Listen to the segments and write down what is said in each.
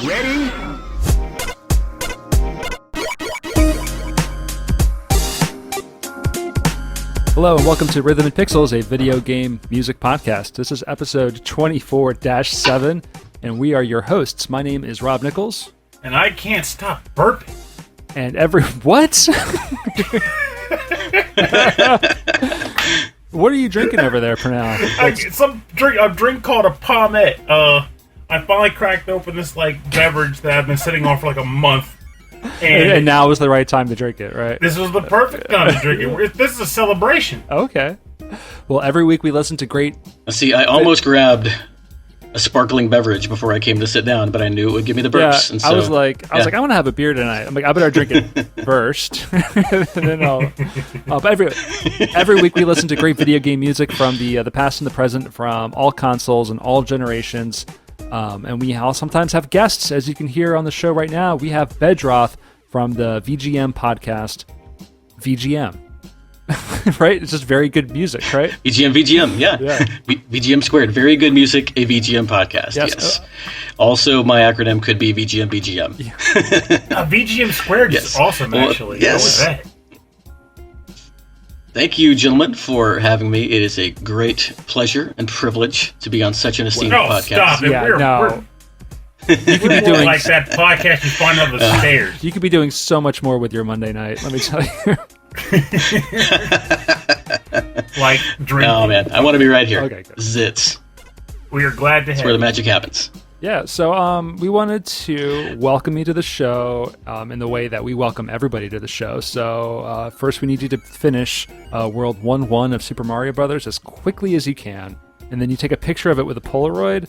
Ready? Hello and welcome to Rhythm and Pixels, a video game music podcast. This is episode 24-7, and we are your hosts. My name is Rob Nichols. And I can't stop burping. And what? What are you drinking over there, Pernell? A drink called a pommet. I finally cracked open this beverage that I've been sitting on for a month. And now is the right time to drink it, right? This was the perfect time to drink it. This is a celebration. Okay. Well, every week we listen to great... See, I almost grabbed a sparkling beverage before I came to sit down, but I knew it would give me the burps. Yeah, and so, I was like, I want to have a beer tonight. I'm like, I better drink it first. And then but every week we listen to great video game music from the past and the present, from all consoles and all generations. And we sometimes have guests, as you can hear on the show right now. We have Bedroth from the VGM podcast, VGM. Right? It's just very good music, right? VGM, yeah. VGM squared. Very good music, a VGM podcast, yes. Also, my acronym could be VGM. Yeah. VGM squared is awesome, actually. Yes. What was that? Thank you, gentlemen, for having me. It is a great pleasure and privilege to be on such an esteemed podcast. Stop it. Yeah, You could be doing like that podcast you find on the stairs. You could be doing so much more with your Monday night, let me tell you. Like drinking. Oh, man. I want to be right here. Okay, good. Zits. We are glad to have you. That's where the magic happens. Yeah, so we wanted to welcome you to the show in the way that we welcome everybody to the show. So first we need you to finish World 1-1 of Super Mario Brothers as quickly as you can. And then you take a picture of it with a Polaroid,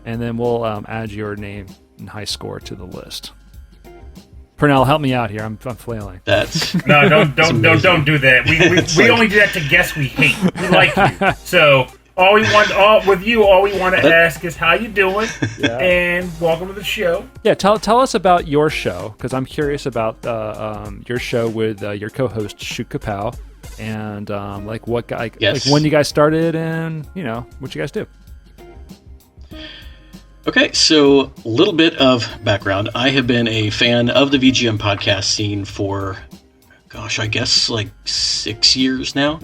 and then we'll add your name and high score to the list. Pernell, help me out here. I'm flailing. That's No, don't do that. We only do that to guests we hate. We like you. So all we want to ask is how you doing, and welcome to the show. Yeah, tell us about your show, because I'm curious about your show with your co-host Shuka, and when you guys started, and what you guys do. Okay, so a little bit of background. I have been a fan of the VGM podcast scene for, I guess 6 years now.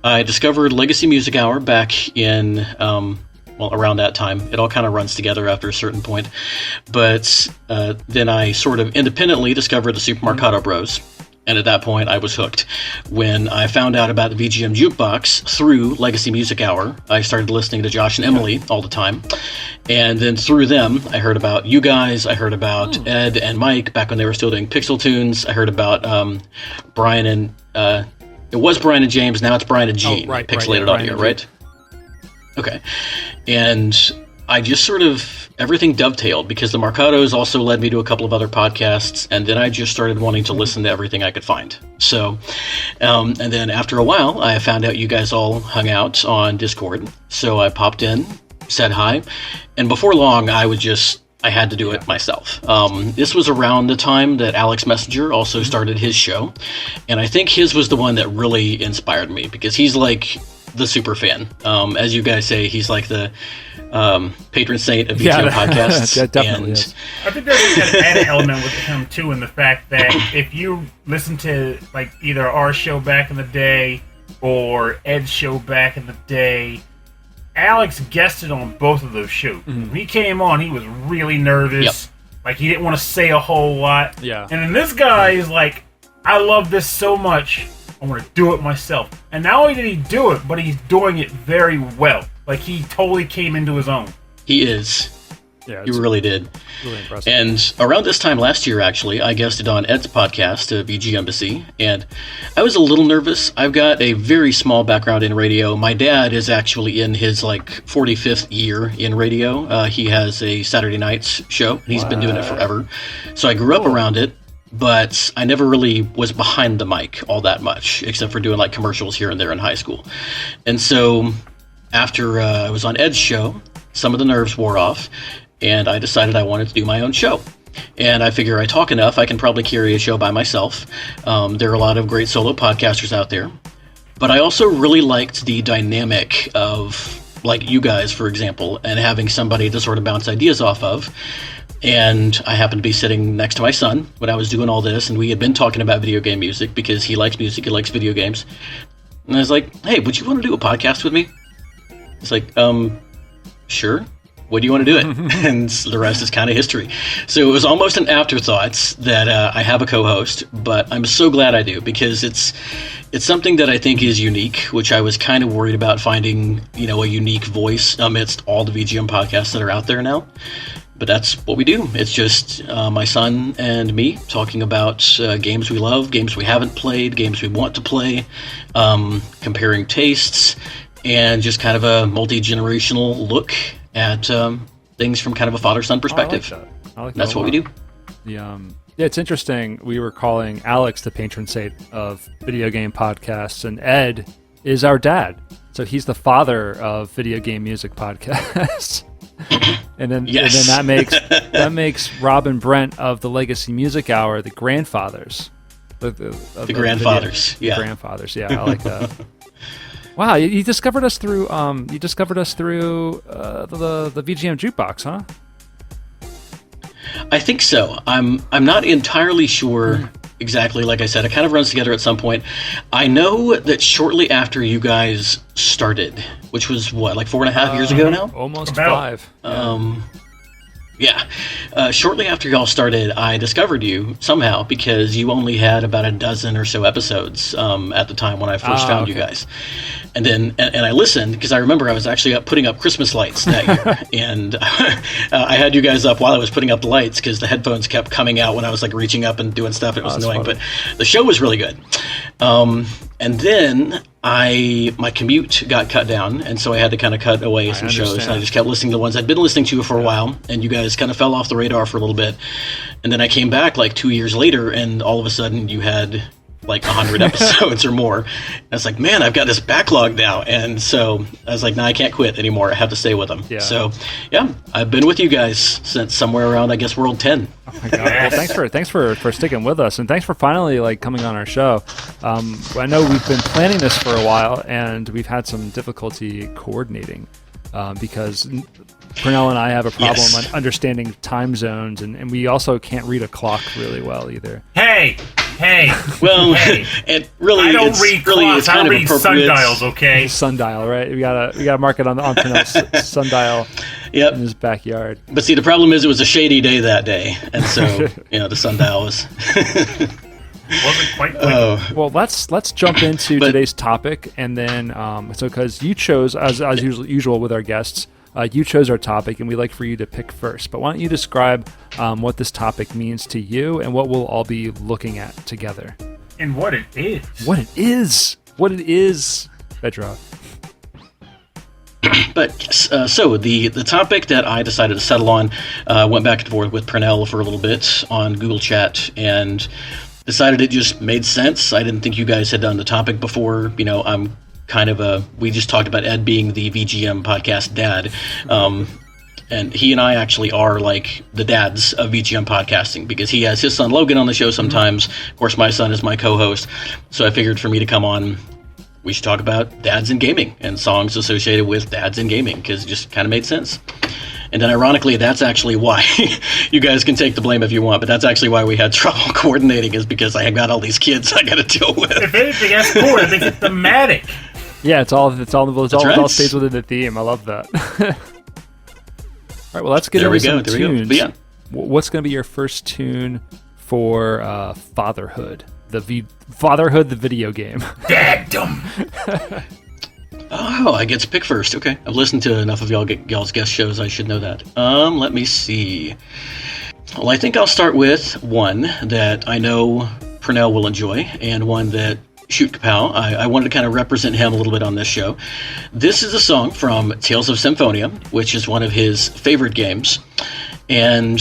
I discovered Legacy Music Hour back in, around that time. It all kind of runs together after a certain point. But then I sort of independently discovered the Super Marcato Bros. And at that point, I was hooked. When I found out about the VGM Jukebox through Legacy Music Hour, I started listening to Josh and Emily all the time. And then through them, I heard about you guys. I heard about Ed and Mike back when they were still doing Pixel Tunes. I heard about Brian and... it was Brian and James, now it's Brian and Gene. Right, Pixelated Audio, right? Okay. And I just sort of... everything dovetailed, because the Marcatos also led me to a couple of other podcasts, and then I just started wanting to listen to everything I could find. So, and then after a while, I found out you guys all hung out on Discord, so I popped in, said hi, and before long, I had to do it myself. This was around the time that Alex Messenger also started his show, and I think his was the one that really inspired me, because he's like the super fan. As you guys say, he's like the patron saint of VGM podcasts. Yeah, definitely is. I think there's an added element with him too, in the fact that if you listen to either our show back in the day or Ed's show back in the day, Alex guested on both of those shows. When he came on, he was really nervous. Yep. He didn't want to say a whole lot. Yeah. And then this guy is like, I love this so much, I want to do it myself. And not only did he do it, but he's doing it very well. He totally came into his own. He is. Yeah, he really did. Really impressive. And around this time last year, actually, I guested on Ed's podcast, VG Embassy, and I was a little nervous. I've got a very small background in radio. My dad is actually in his 45th year in radio. He has a Saturday nights show, and he's been doing it forever. So I grew up around it. But I never really was behind the mic all that much, except for doing commercials here and there in high school. And so after I was on Ed's show, some of the nerves wore off, and I decided I wanted to do my own show. And I figure I talk enough, I can probably carry a show by myself. There are a lot of great solo podcasters out there. But I also really liked the dynamic of, you guys, for example, and having somebody to sort of bounce ideas off of. And I happened to be sitting next to my son when I was doing all this, and we had been talking about video game music because he likes music, he likes video games. And I was like, hey, would you want to do a podcast with me? He's like, sure. What do you want to do it? And the rest is kind of history. So it was almost an afterthought that I have a co-host, but I'm so glad I do because it's something that I think is unique, which I was kind of worried about finding, a unique voice amidst all the VGM podcasts that are out there now. But that's what we do. It's just my son and me talking about games we love, games we haven't played, games we want to play, comparing tastes, and just kind of a multi-generational look at things from kind of a father-son perspective. I like that. That's what we do. Yeah, it's interesting. We were calling Alex the patron saint of video game podcasts, and Ed is our dad. So he's the father of video game music podcasts. And then that makes Rob and Brent of the Legacy Music Hour the grandfathers. The grandfathers. The grandfathers. Yeah, I like that. Wow, you discovered us through the VGM jukebox, huh? I think so. I'm not entirely sure exactly. Like I said, it kind of runs together at some point. I know that shortly after you guys started, which was what, like 4.5 years ago now? Almost 5. Shortly after y'all started, I discovered you somehow because you only had about a dozen or so episodes at the time when I first found you guys. And then I listened because I remember I was actually putting up Christmas lights that year. And I had you guys up while I was putting up the lights because the headphones kept coming out when I was like reaching up and doing stuff. It was annoying, funny. But the show was really good. And then my commute got cut down, and so I had to kind of cut away some shows. And I just kept listening to the ones I'd been listening to for a while, and you guys kind of fell off the radar for a little bit. And then I came back like 2 years later, and all of a sudden you had like 100 episodes or more. And I was like, man, I've got this backlog now. And so I was like, no, I can't quit anymore. I have to stay with them. Yeah. So yeah, I've been with you guys since somewhere around, I guess, World 10. Oh my God. Well, thanks for sticking with us, and thanks for finally like coming on our show. I know we've been planning this for a while, and we've had some difficulty coordinating because Pernell and I have a problem on understanding time zones, and we also can't read a clock really well either. Hey! Well, hey. And really, I don't read clocks. I read sundials. Okay, sundial, right? We gotta mark it on Pernell's sundial. Yep. In his backyard. But see, the problem is it was a shady day that day, and so the sundial was. Wasn't quite. Well, let's jump into today's topic, and then because you chose as usual with our guests. You chose our topic, and we'd like for you to pick first. But why don't you describe what this topic means to you and what we'll all be looking at together? And what it is. What it is, Bedroth. But so the topic that I decided to settle on went back and forth with Pernell for a little bit on Google Chat and decided it just made sense. I didn't think you guys had done the topic before. I'm kind of we just talked about Ed being the VGM podcast dad. And he and I actually are like the dads of VGM podcasting because he has his son Logan on the show sometimes. Of course, my son is my co-host. So I figured for me to come on, we should talk about dads in gaming and songs associated with dads in gaming because it just kind of made sense. And then ironically, that's actually why you guys can take the blame if you want, but that's actually why we had trouble coordinating is because I got all these kids I got to deal with. If anything, that's cool. I think it's thematic. Yeah, it all stays within the theme. I love that. All right, well, let's get into some tunes. Yeah. What's going to be your first tune for Fatherhood? Fatherhood, the video game. Daddum. Oh, I get to pick first. Okay, I've listened to enough of y'all's guest shows. I should know that. Let me see. Well, I think I'll start with one that I know Pernell will enjoy, and one that Shoot Kapow. I wanted to kind of represent him a little bit on this show. This is a song from Tales of Symphonia, which is one of his favorite games. And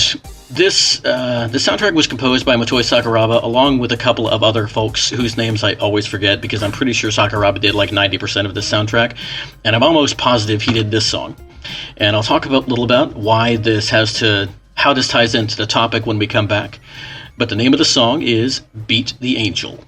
the soundtrack was composed by Motoi Sakuraba along with a couple of other folks whose names I always forget because I'm pretty sure Sakuraba did like 90% of this soundtrack. And I'm almost positive he did this song. And I'll talk a little about how this ties into the topic when we come back. But the name of the song is Beat the Angel.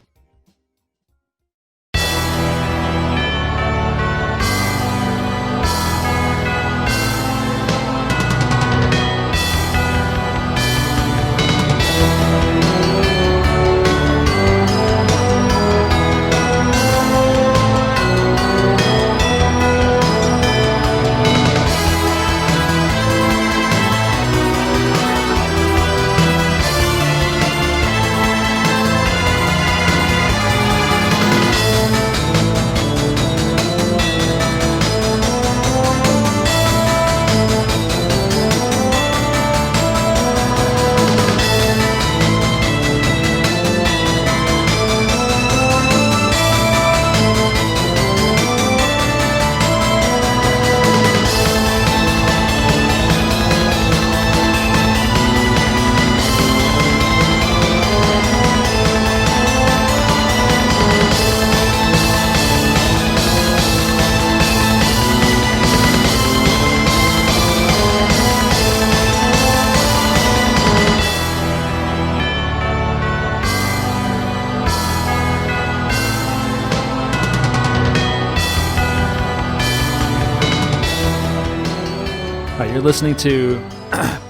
You're listening to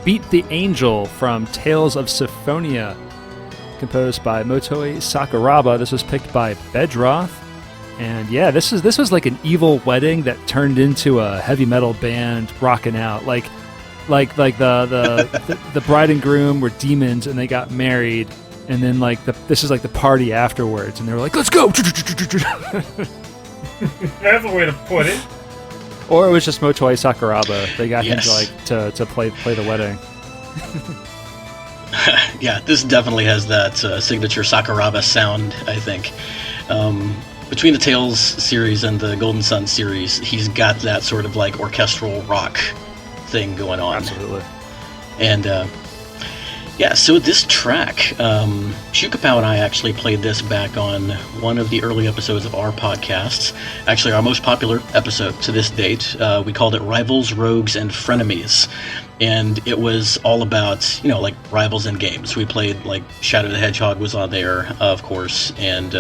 Beat the Angel from Tales of Symphonia, composed by Motoi Sakuraba. This was picked by Bedroth. And yeah, this was like an evil wedding that turned into a heavy metal band rocking out. Like the bride and groom were demons and they got married, and then this is like the party afterwards, and they were like, let's go. That's a way to put it. Or it was just Motoi Sakuraba. They got him to play the wedding. Yeah, this definitely has that signature Sakuraba sound, I think. Between the Tales series and the Golden Sun series, he's got that sort of like orchestral rock thing going on. Absolutely. And yeah, so this track, Shukapow and I actually played this back on one of the early episodes of our podcasts. Actually, our most popular episode to this date. We called it Rivals, Rogues, and Frenemies. And it was all about, like rivals in games. We played, like, Shadow the Hedgehog was on there, of course. And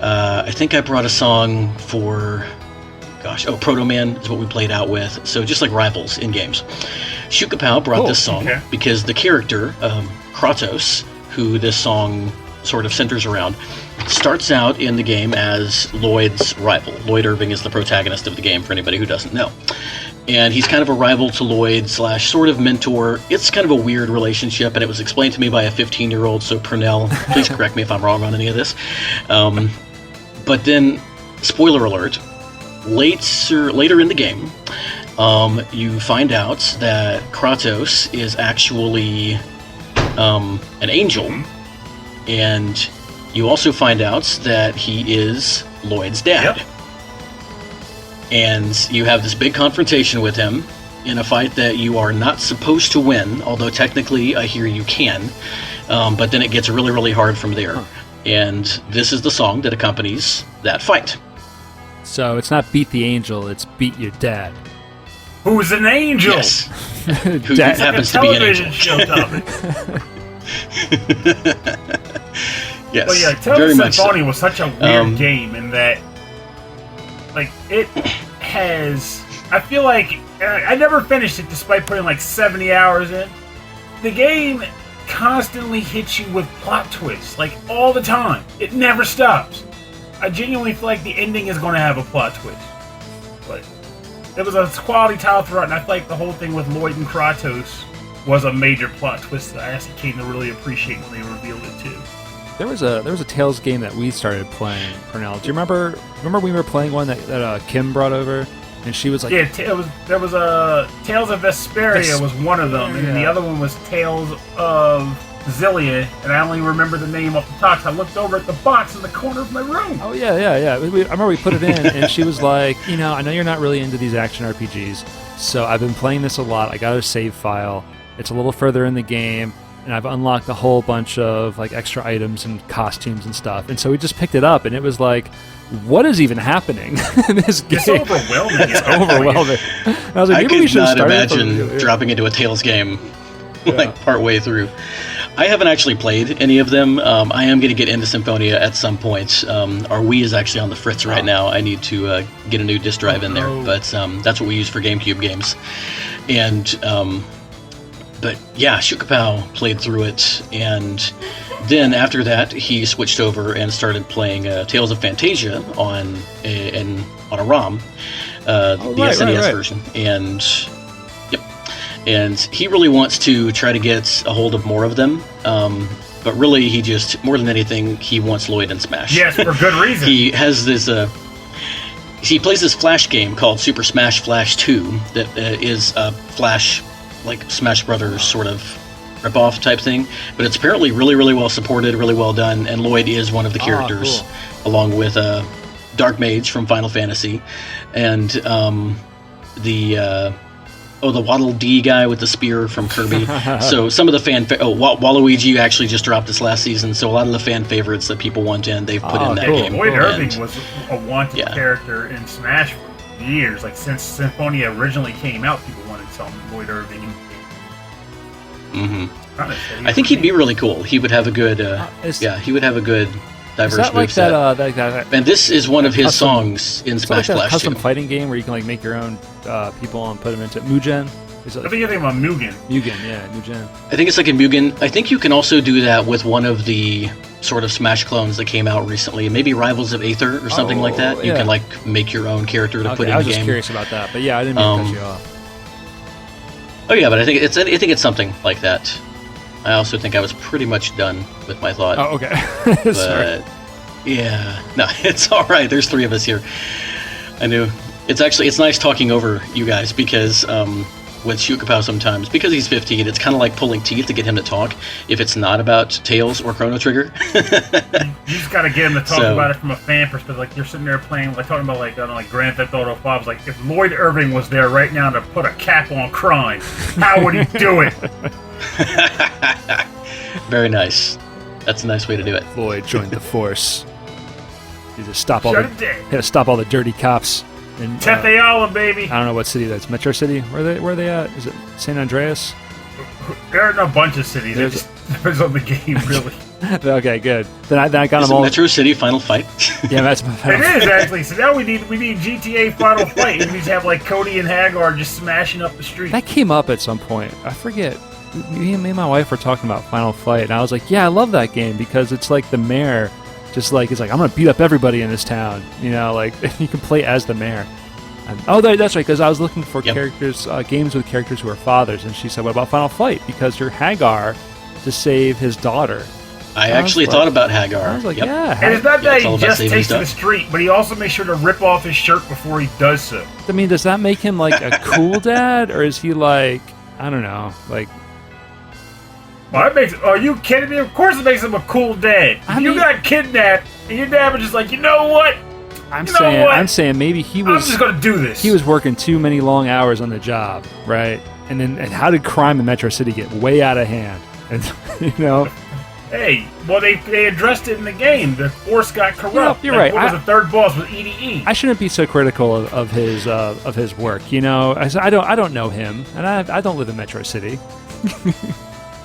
I think I brought a song for... Proto Man is what we played out with. So just like rivals in games. Shukapow brought this song because the character, Kratos, who this song sort of centers around, starts out in the game as Lloyd's rival. Lloyd Irving is the protagonist of the game, for anybody who doesn't know. And he's kind of a rival to Lloyd / sort of mentor. It's kind of a weird relationship, and it was explained to me by a 15-year-old, so Purnell, please correct me if I'm wrong on any of this. But then, spoiler alert, later in the game, you find out that Kratos is actually an angel, and you also find out that he is Lloyd's dad. Yep. And you have this big confrontation with him in a fight that you are not supposed to win, although technically I hear you can, but then it gets really, really hard from there. And this is the song that accompanies that fight. So it's not Beat the Angel, it's Beat Your Dad. Who's an angel? Yes. Who happens to be an angel. Show topic. Yes. Well, yeah, Tales of Symphonia was such a weird game in that, like, it has... I feel like... I never finished it despite putting like 70 hours in. The game constantly hits you with plot twists, like, all the time. It never stops. I genuinely feel like the ending is going to have a plot twist. But it was a quality title throughout, and I feel like the whole thing with Lloyd and Kratos was a major plot twist that I actually came to really appreciate when they revealed it too. There was a Tales game that we started playing, Purnell. Do you remember we were playing one that Kim brought over, and she was like, yeah, there was a Tales of Vesperia was one of them, and the other one was Tales of Zillia, and I only remember the name off the top. So I looked over at the box in the corner of my room. Oh yeah. I remember we put it in, and she was like, I know you're not really into these action RPGs, so I've been playing this a lot. I got a save file. It's a little further in the game, and I've unlocked a whole bunch of like extra items and costumes and stuff. And so we just picked it up, and it was like, what is even happening in this game? It's overwhelming. It's overwhelming. And I was like, maybe we should not start imagine dropping into a Tales game like part way through. I haven't actually played any of them. I am going to get into Symphonia at some point. Our Wii is actually on the fritz right now. I need to get a new disc drive in there, but that's what we use for GameCube games. And but yeah, Shukapow played through it, and then after that he switched over and started playing Tales of Fantasia on a ROM, the SNES version, and and he really wants to try to get a hold of more of them, but really he just, more than anything, he wants Lloyd in Smash. Yes, for good reason. He has this he plays this Flash game called Super Smash Flash 2 that is a Flash, like Smash Brothers sort of ripoff type thing, but it's apparently really, really well supported, really well done, and Lloyd is one of the characters, along with Dark Mage from Final Fantasy, and the Waddle Dee guy with the spear from Kirby. So some of the Waluigi actually just dropped this last season, so a lot of the fan favorites that people want in, they've put in that game. Lloyd Irving was a wanted character in Smash for years. Like, since Symphonia originally came out, people wanted some Lloyd Irving. Mm-hmm. I think he'd be really cool. He would have a good, he would have a good diverse moveset. And this is one of his songs in Smash Flash 2. Custom fighting game where you can like make your own people and put them into Mugen. I think you're thinking about Mugen. Mugen. I think it's like a Mugen. I think you can also do that with one of the sort of Smash clones that came out recently. Maybe Rivals of Aether or something like that. You can like make your own character to put in the game. I was just curious about that, but yeah, I didn't mean to cut you off. Oh yeah, but I think it's something like that. I also think I was pretty much done with my thought. Oh, okay. But yeah, no, it's all right. There's 3 of us here. I knew. It's nice talking over you guys because with Shukapow sometimes, because he's 15, it's kind of like pulling teeth to get him to talk if it's not about Tails or Chrono Trigger. You just gotta get him to talk about it from a fan perspective. Like you're sitting there playing, like talking about like Grand Theft Auto 5. It's like if Lloyd Irving was there right now to put a cap on crime, how would he do it? Very nice. That's a nice way to do it. Lloyd joined the force. You just stop all the dirty cops. And, Tetheala, baby. I don't know what city that's. Metro City? Where are they at? Is it San Andreas? There are a bunch of cities. It just depends on the game, really. Okay, good. Then I got them all. Metro City Final Fight? Yeah, that's my final It is, actually. So now we need GTA Final Fight. And we just have like Cody and Hagar just smashing up the street. That came up at some point. I forget. Me and my wife were talking about Final Fight, and I was like, yeah, I love that game because it's like the mayor. Just like, it's like, I'm going to beat up everybody in this town. You know, like, you can play as the mayor. And, that's right, because I was looking for characters, games with characters who are fathers. And she said, what about Final Fight? Because you're Hagar to save his daughter. I actually thought about Hagar. I was like, yeah. And it's not that he just takes to the street, but he also makes sure to rip off his shirt before he does so. I mean, does that make him like a cool dad? Or is he like, I don't know, like... Well, are you kidding me? Of course it makes him a cool dad. You got kidnapped, and your dad was just like, you know what? I'm saying maybe he was... I'm just going to do this. He was working too many long hours on the job, right? And how did crime in Metro City get way out of hand? And, you know... Hey, well, they addressed it in the game. The force got corrupt. You're right. What was the third boss with EDE? I shouldn't be so critical of his work. You know, I don't know him, and I don't live in Metro City.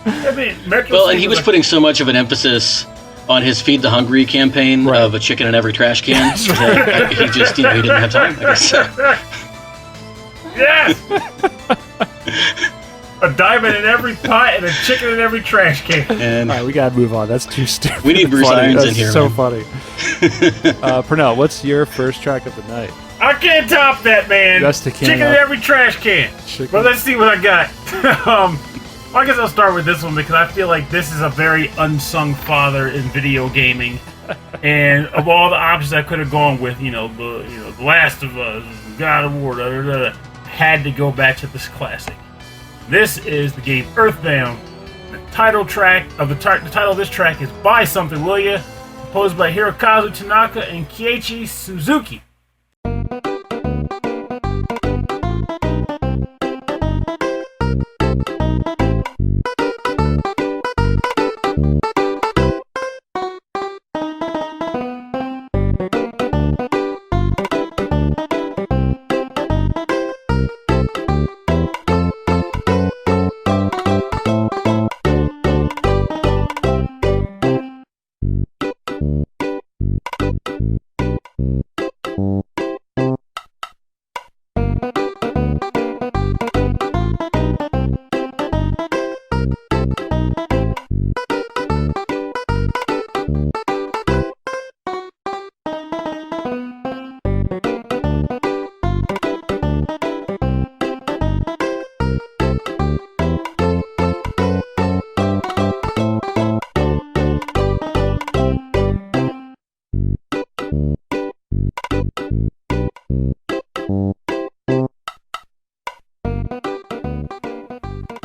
I mean, and he was putting so much of an emphasis on his Feed the Hungry campaign of a chicken in every trash can that he just, he didn't have time, I guess. Yes! A diamond in every pot and a chicken in every trash can. And all right, we gotta move on. That's too stupid. We need Bruce Irons in here. So funny. Purnell, what's your first track of the night? I can't top that, man. Chicken in every trash can. Well, let's see what I got. I guess I'll start with this one because I feel like this is a very unsung father in video gaming. And of all the options I could have gone with, The Last of Us, God of War, had to go back to this classic. This is the game Earthbound. The title of this track is Buy Something, Will Ya? Composed by Hirokazu Tanaka and Keiichi Suzuki.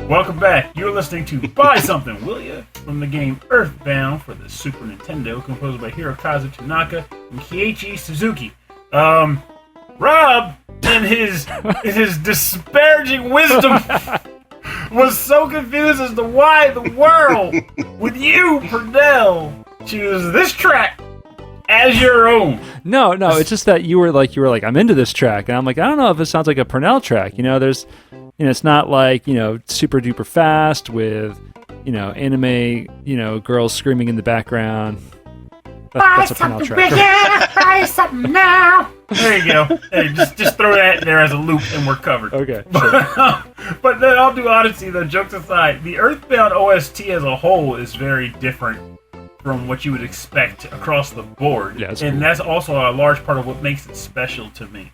Welcome back. You're listening to Buy Something, Will Ya? From the game Earthbound for the Super Nintendo, composed by Hirokazu Tanaka and Keiichi Suzuki. Rob, in his disparaging wisdom, was so confused as to why the world, with you, Purnell, choose this track as your own. No, it's just that you were like, I'm into this track, and I'm like, I don't know if it sounds like a Purnell track. It's not like, super duper fast with, anime, girls screaming in the background. That's a Purnell track. Buy something now. There you go. Hey, just throw that in there as a loop and we're covered. Okay. But then I'll do Odyssey, though, jokes aside. The Earthbound OST as a whole is very different from what you would expect across the board. Yeah, and that's also a large part of what makes it special to me.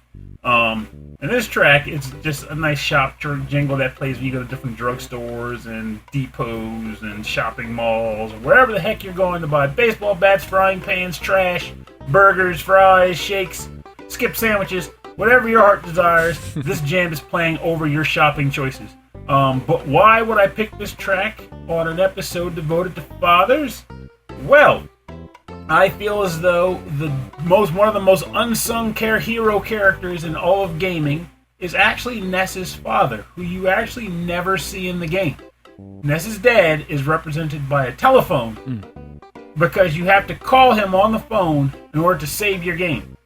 And this track, it's just a nice shop jingle that plays when you go to different drugstores and depots and shopping malls or wherever the heck you're going to buy baseball bats, frying pans, trash, burgers, fries, shakes, skip sandwiches, whatever your heart desires. This jam is playing over your shopping choices. But why would I pick this track on an episode devoted to fathers? Well, I feel as though one of the most unsung hero characters in all of gaming is actually Ness's father, who you actually never see in the game. Ness's dad is represented by a telephone because you have to call him on the phone in order to save your game.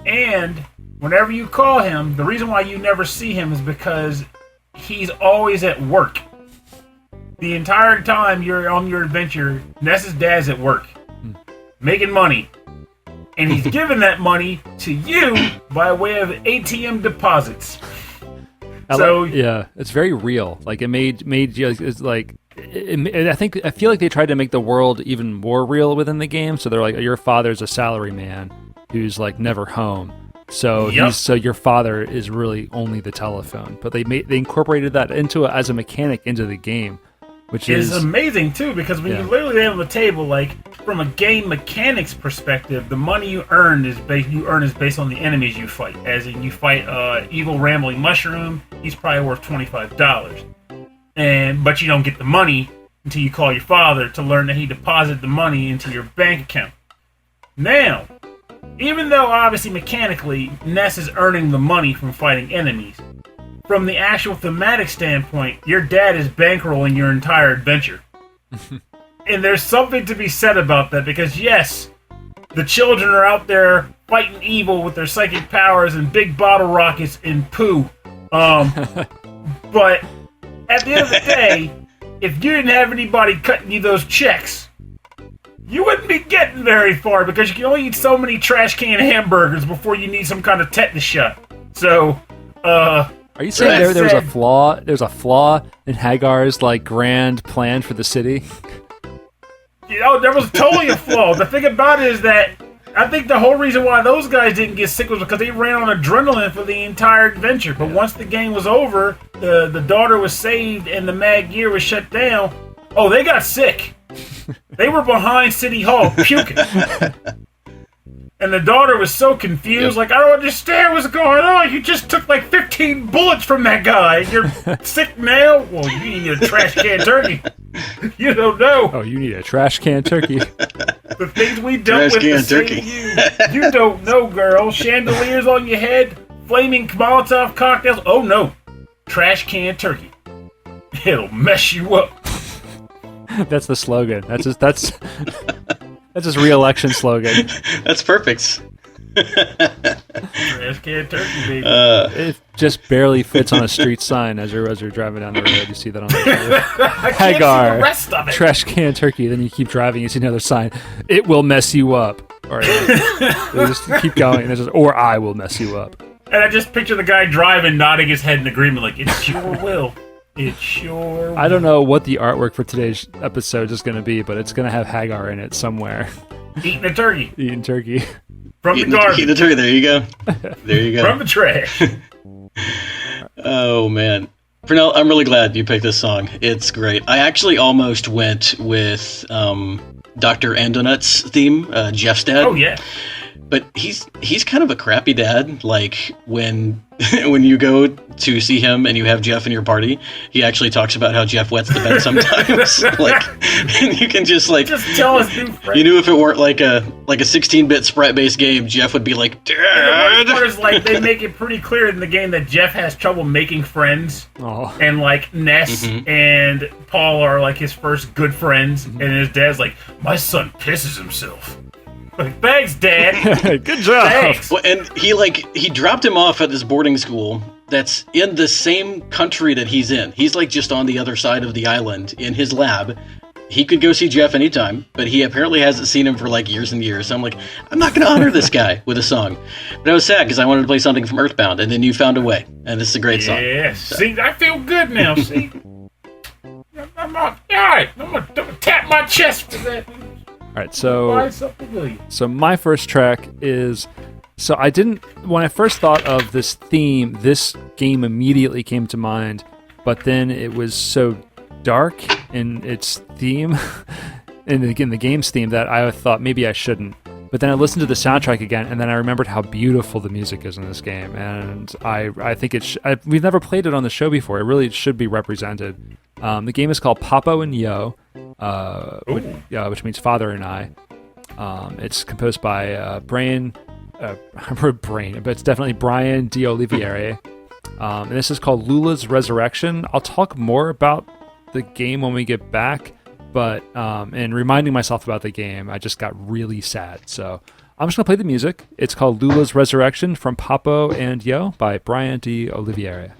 And whenever you call him, the reason why you never see him is because he's always at work. The entire time you're on your adventure, Ness's dad's at work, making money. And he's giving that money to you by way of ATM deposits. Yeah, it's very real. Like it made you. It's like I feel like they tried to make the world even more real within the game. So they're like, your father's a salaryman who's like never home. So your father is really only the telephone. But they incorporated that as a mechanic into the game. Which is amazing too, because when you literally lay on the table, like from a game mechanics perspective, the money you earn is based on the enemies you fight. As in, you fight evil rambling mushroom, he's probably worth $25, but you don't get the money until you call your father to learn that he deposited the money into your bank account. Now, even though obviously mechanically Ness is earning the money from fighting enemies, from the actual thematic standpoint, your dad is bankrolling your entire adventure. And there's something to be said about that, because yes, the children are out there fighting evil with their psychic powers and big bottle rockets and poo. But at the end of the day, if you didn't have anybody cutting you those checks, you wouldn't be getting very far, because you can only eat so many trash can hamburgers before you need some kind of tetanus shot. So, are you saying there was a flaw? There's a flaw in Hagar's like grand plan for the city. There was totally a flaw. The thing about it is that I think the whole reason why those guys didn't get sick was because they ran on adrenaline for the entire adventure. But once the game was over, the daughter was saved and the Mag Gear was shut down. Oh, they got sick. They were behind City Hall puking. And the daughter was so confused, like, I don't understand what's going on. You just took like 15 bullets from that guy. You're sick now? Well, you need a trash can turkey. You don't know. Oh, you need a trash can turkey. The things we dealt with to save you. You don't know, girl. Chandeliers on your head, flaming Molotov cocktails. Oh, no. Trash can turkey. It'll mess you up. That's the slogan. That's his re-election slogan. That's perfect. Trash can turkey, baby. It just barely fits on a street sign as you're driving down the road. You see that on the road. Hagar, the rest of it. Trash can turkey. Then you keep driving, you see another sign. It will mess you up. Or they just keep going. And or I will mess you up. And I just picture the guy driving, nodding his head in agreement, like, it sure will. It sure will. I don't know what the artwork for today's episode is going to be, but it's going to have Hagar in it somewhere. Eating a turkey. Eating turkey. From the garbage. Eating the turkey, there you go. There you go. From the trash. Oh, man. Pernell, I'm really glad you picked this song. It's great. I actually almost went with Dr. Andonut's theme, Jeff's dad. Oh, yeah. But he's kind of a crappy dad. Like, when you go to see him and you have Jeff in your party, he actually talks about how Jeff wets the bed sometimes. Like, and you can just tell us new friends. You knew if it weren't like a 16-bit sprite-based game, Jeff would be like, Dad! The worst part is, they make it pretty clear in the game that Jeff has trouble making friends. Oh. And, Ness and Paul are, his first good friends. And his dad's like, my son pisses himself. Like, thanks, Dad. Good job. Thanks. Well, and he dropped him off at this boarding school that's in the same country that he's in. He's just on the other side of the island in his lab, he could go see Jeff anytime, but he apparently hasn't seen him for like years and years. So I'm like, I'm not going to honor this guy with a song. But I was sad because I wanted to play something from Earthbound, and then you found a way, and this is a great song. Yeah, see, I feel good now, see? I'm all right. I'm going to tap my chest for that. All right, so my first track is... So I didn't... When I first thought of this theme, this game immediately came to mind, but then it was so dark in its theme, in the game's theme, that I thought maybe I shouldn't. But then I listened to the soundtrack again, and then I remembered how beautiful the music is in this game, and I think we've never played it on the show before. It really should be represented. The game is called Papo and Yo, which means father and I. It's composed by Brian, but it's definitely Brian D. Olivieri. And this is called Lula's Resurrection. I'll talk more about the game when we get back, but in reminding myself about the game, I just got really sad. So I'm just going to play the music. It's called Lula's Resurrection from Papo and Yo by Brian D. Olivieri.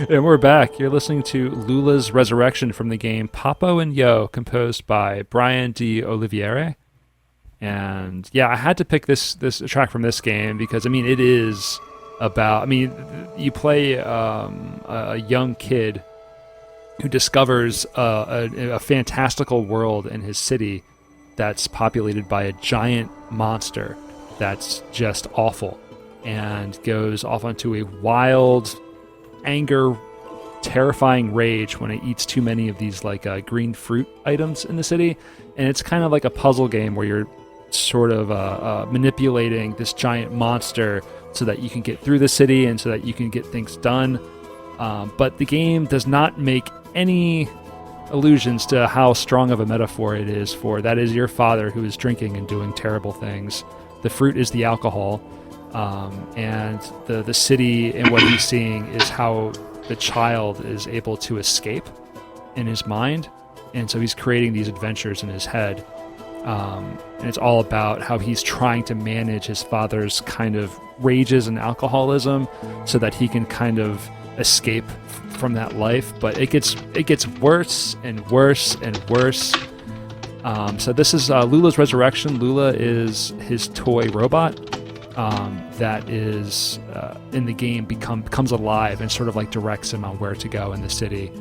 And we're back. You're listening to Lula's Resurrection from the game Papo and Yo, composed by Brian D. Olivieri. And yeah, I had to pick this track from this game because, I mean, it is about, I mean, you play a young kid who discovers a fantastical world in his city that's populated by a giant monster that's just awful and goes off onto a wild anger, terrifying rage when it eats too many of these like green fruit items in the city. And it's kind of like a puzzle game where you're sort of manipulating this giant monster so that you can get through the city and so that you can get things done. But the game does not make any allusions to how strong of a metaphor it is for that is your father who is drinking and doing terrible things. The fruit is the alcohol. And the city and what he's seeing is how the child is able to escape in his mind. And so he's creating these adventures in his head. And it's all about how he's trying to manage his father's kind of rages and alcoholism so that he can kind of escape from that life. But it gets worse and worse and worse. So this is Lula's resurrection. Lula is his toy robot that is in the game becomes alive and sort of like directs him on where to go in the city.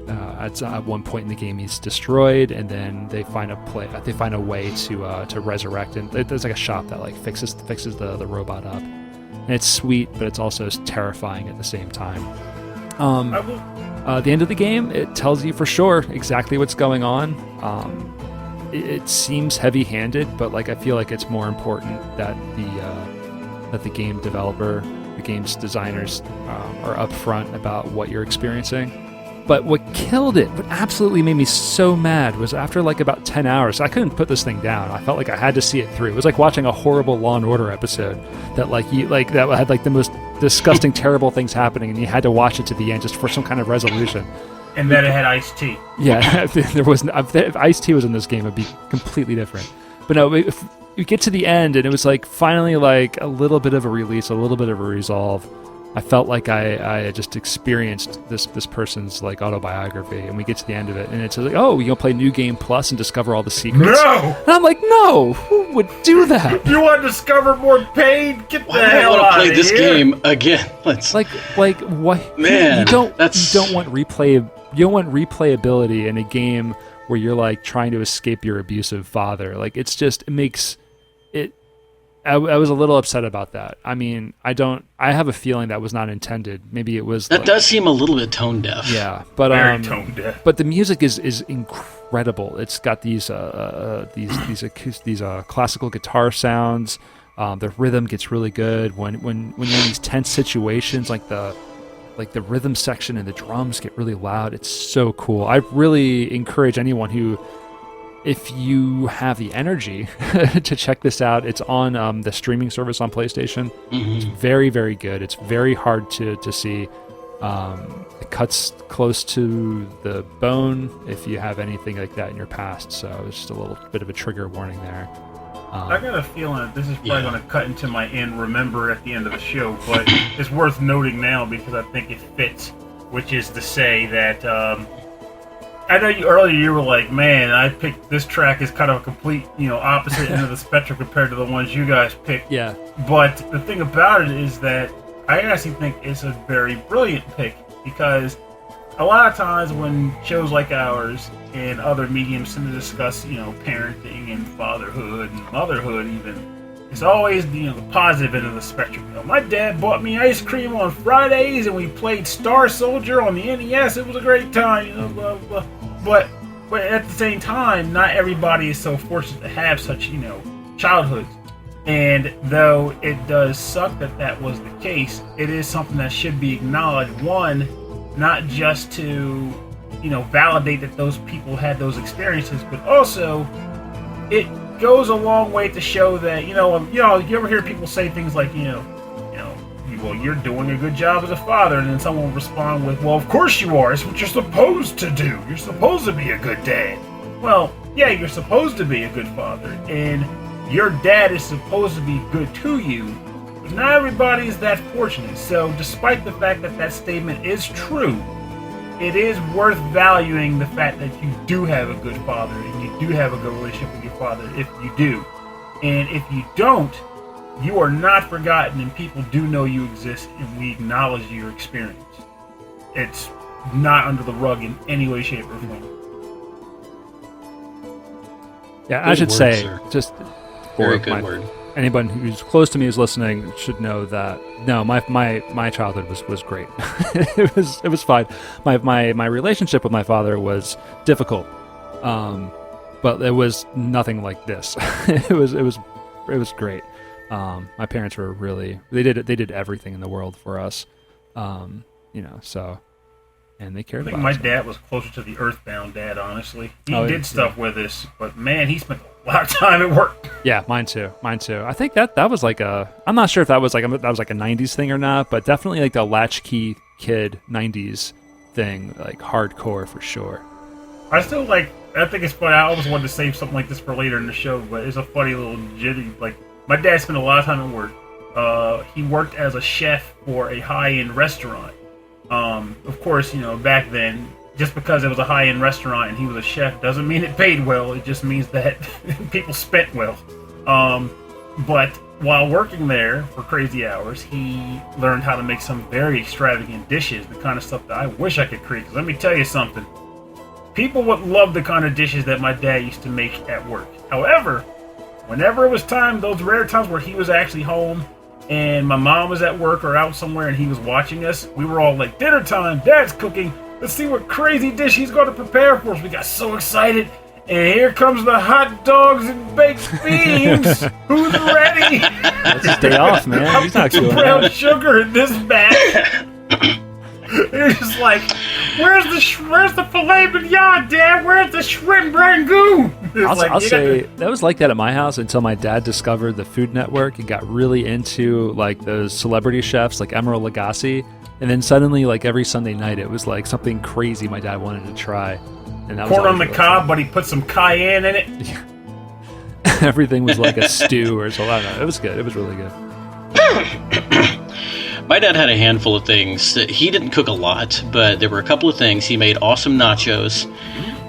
At one point in the game, he's destroyed, and then they find a way to resurrect. And there's like a shop that like fixes the robot up, and it's sweet, but it's also terrifying at the same time. The end of the game, it tells you for sure exactly what's going on. It seems heavy-handed, but like I feel like it's more important that the game developer, the game's designers, are upfront about what you're experiencing. But what killed it, what absolutely made me so mad, was after like about 10 hours, I couldn't put this thing down. I felt like I had to see it through. It was like watching a horrible Law & Order episode that that had like the most disgusting, terrible things happening, and you had to watch it to the end just for some kind of resolution. And then it had Ice-T. Yeah, if Ice-T was in this game, it'd be completely different. But no, if you get to the end, and it was like finally like a little bit of a release, a little bit of a resolve. I felt like I had just experienced this person's like autobiography, and we get to the end of it, and it's like, oh, you gonna play New Game Plus and discover all the secrets? No! And I'm like, no, who would do that? You want to discover more pain? Get the hell out of here! I want to play this game again. Let's like what? Man, you don't want replay. You don't want replayability in a game where you're like trying to escape your abusive father. Like it makes it. I was a little upset about that. I mean, I have a feeling that was not intended. Maybe it was. That does seem a little bit tone deaf. Yeah, but very tone deaf. But the music is incredible. It's got these classical guitar sounds. The rhythm gets really good when you're in these tense situations. Like the rhythm section and the drums get really loud. It's so cool. I really encourage anyone who, if you have the energy to check this out, it's on the streaming service on PlayStation. Mm-hmm. It's very, very good. It's very hard to see. It cuts close to the bone if you have anything like that in your past. So it's just a little bit of a trigger warning there. I got a feeling that this is probably going to cut into my remember at the end of the show, but it's worth noting now because I think it fits, which is to say that... I know earlier you were like, man, I picked this track as kind of a complete, opposite end of the spectrum compared to the ones you guys picked. Yeah. But the thing about it is that I actually think it's a very brilliant pick because a lot of times when shows like ours and other mediums tend to discuss, parenting and fatherhood and motherhood even, it's always the positive end of the spectrum. My dad bought me ice cream on Fridays, and we played Star Soldier on the NES. It was a great time, blah, blah. But at the same time, not everybody is so fortunate to have such, childhoods. And though it does suck that was the case, it is something that should be acknowledged. One, not just to, validate that those people had those experiences, but also it goes a long way to show that, you ever hear people say things like, well, you're doing a good job as a father, and then someone will respond with, well, of course you are. It's what you're supposed to do. You're supposed to be a good dad. Well, yeah, you're supposed to be a good father, and your dad is supposed to be good to you, but not everybody is that fortunate. So despite the fact that statement is true, it is worth valuing the fact that you do have a good father and you do have a good relationship with your father if you do. And if you don't, you are not forgotten and people do know you exist and we acknowledge your experience. It's not under the rug in any way, shape, or form. Yeah, I should say, sir. Just very good word. Anyone who's close to me who's listening should know that no, my childhood was great. it was fine. My relationship with my father was difficult, but it was nothing like this. it was great. My parents were really they did everything in the world for us, so. And they cared I think about my us. dad was closer to the Earthbound dad, honestly. He Oh, did stuff with us, but man, he spent a lot of time at work. Yeah, mine too. I think that was like I'm not sure if that was like a 90s thing or not, but definitely like the latchkey kid 90s thing, like hardcore for sure. I still like. I think it's funny. I always wanted to save something like this for later in the show, but it's a funny little jitty. Like my dad spent a lot of time at work. He worked as a chef for a high-end restaurant. Of course, back then, just because it was a high-end restaurant and he was a chef doesn't mean it paid well. It just means that people spent well. But while working there for crazy hours, he learned how to make some very extravagant dishes, the kind of stuff that I wish I could create. 'Cause let me tell you something. People would love the kind of dishes that my dad used to make at work. However, whenever it was time, those rare times where he was actually home and my mom was at work or out somewhere and he was watching us, we were all like, dinner time, Dad's cooking. Let's see what crazy dish he's going to prepare for us. We got so excited. And here comes the hot dogs and baked beans. Who's ready? That's his day off, man. He's not doing brown that. sugar in this bag. It's just like, where's the filet mignon, Dad? Where's the shrimp rangoon? I'll say that was like that at my house until my dad discovered the Food Network and got really into like those celebrity chefs like Emeril Lagasse, and then suddenly like every Sunday night it was like something crazy my dad wanted to try. And that corn was on the cob, but he put some cayenne in it. Yeah. Everything was like a stew or something. I don't know. It was good. It was really good. My dad had a handful of things. He didn't cook a lot, but there were a couple of things. He made awesome nachos.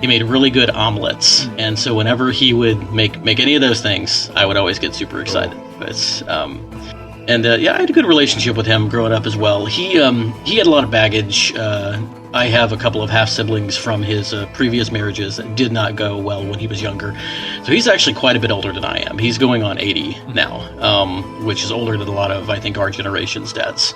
He made really good omelets. And so whenever he would make any of those things, I would always get super excited. But, I had a good relationship with him growing up as well. He had a lot of baggage. I have a couple of half-siblings from his previous marriages that did not go well when he was younger. So he's actually quite a bit older than I am. He's going on 80 now, which is older than a lot of, I think, our generation's dads.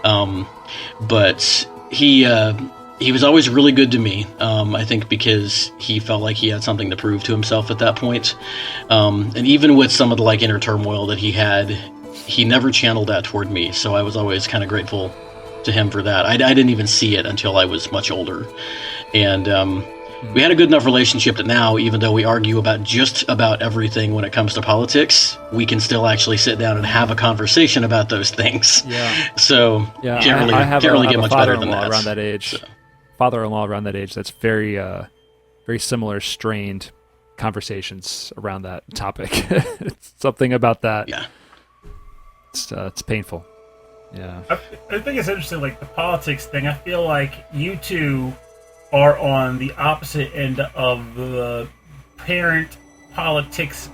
But he was always really good to me, I think because he felt like he had something to prove to himself at that point. And even with some of the inner turmoil that he had, he never channeled that toward me. So I was always kind of grateful to him for that. I didn't even see it until I was much older. And we had a good enough relationship that now, even though we argue about just about everything when it comes to politics, we can still actually sit down and have a conversation about those things. Yeah. So yeah, can't really get much better than that. Around that age. So. Father-in-law around that age. That's very, very similar, strained conversations around that topic. It's something about that. Yeah. It's painful. Yeah. I think it's interesting, the politics thing. I feel like you two are on the opposite end of the parent politics,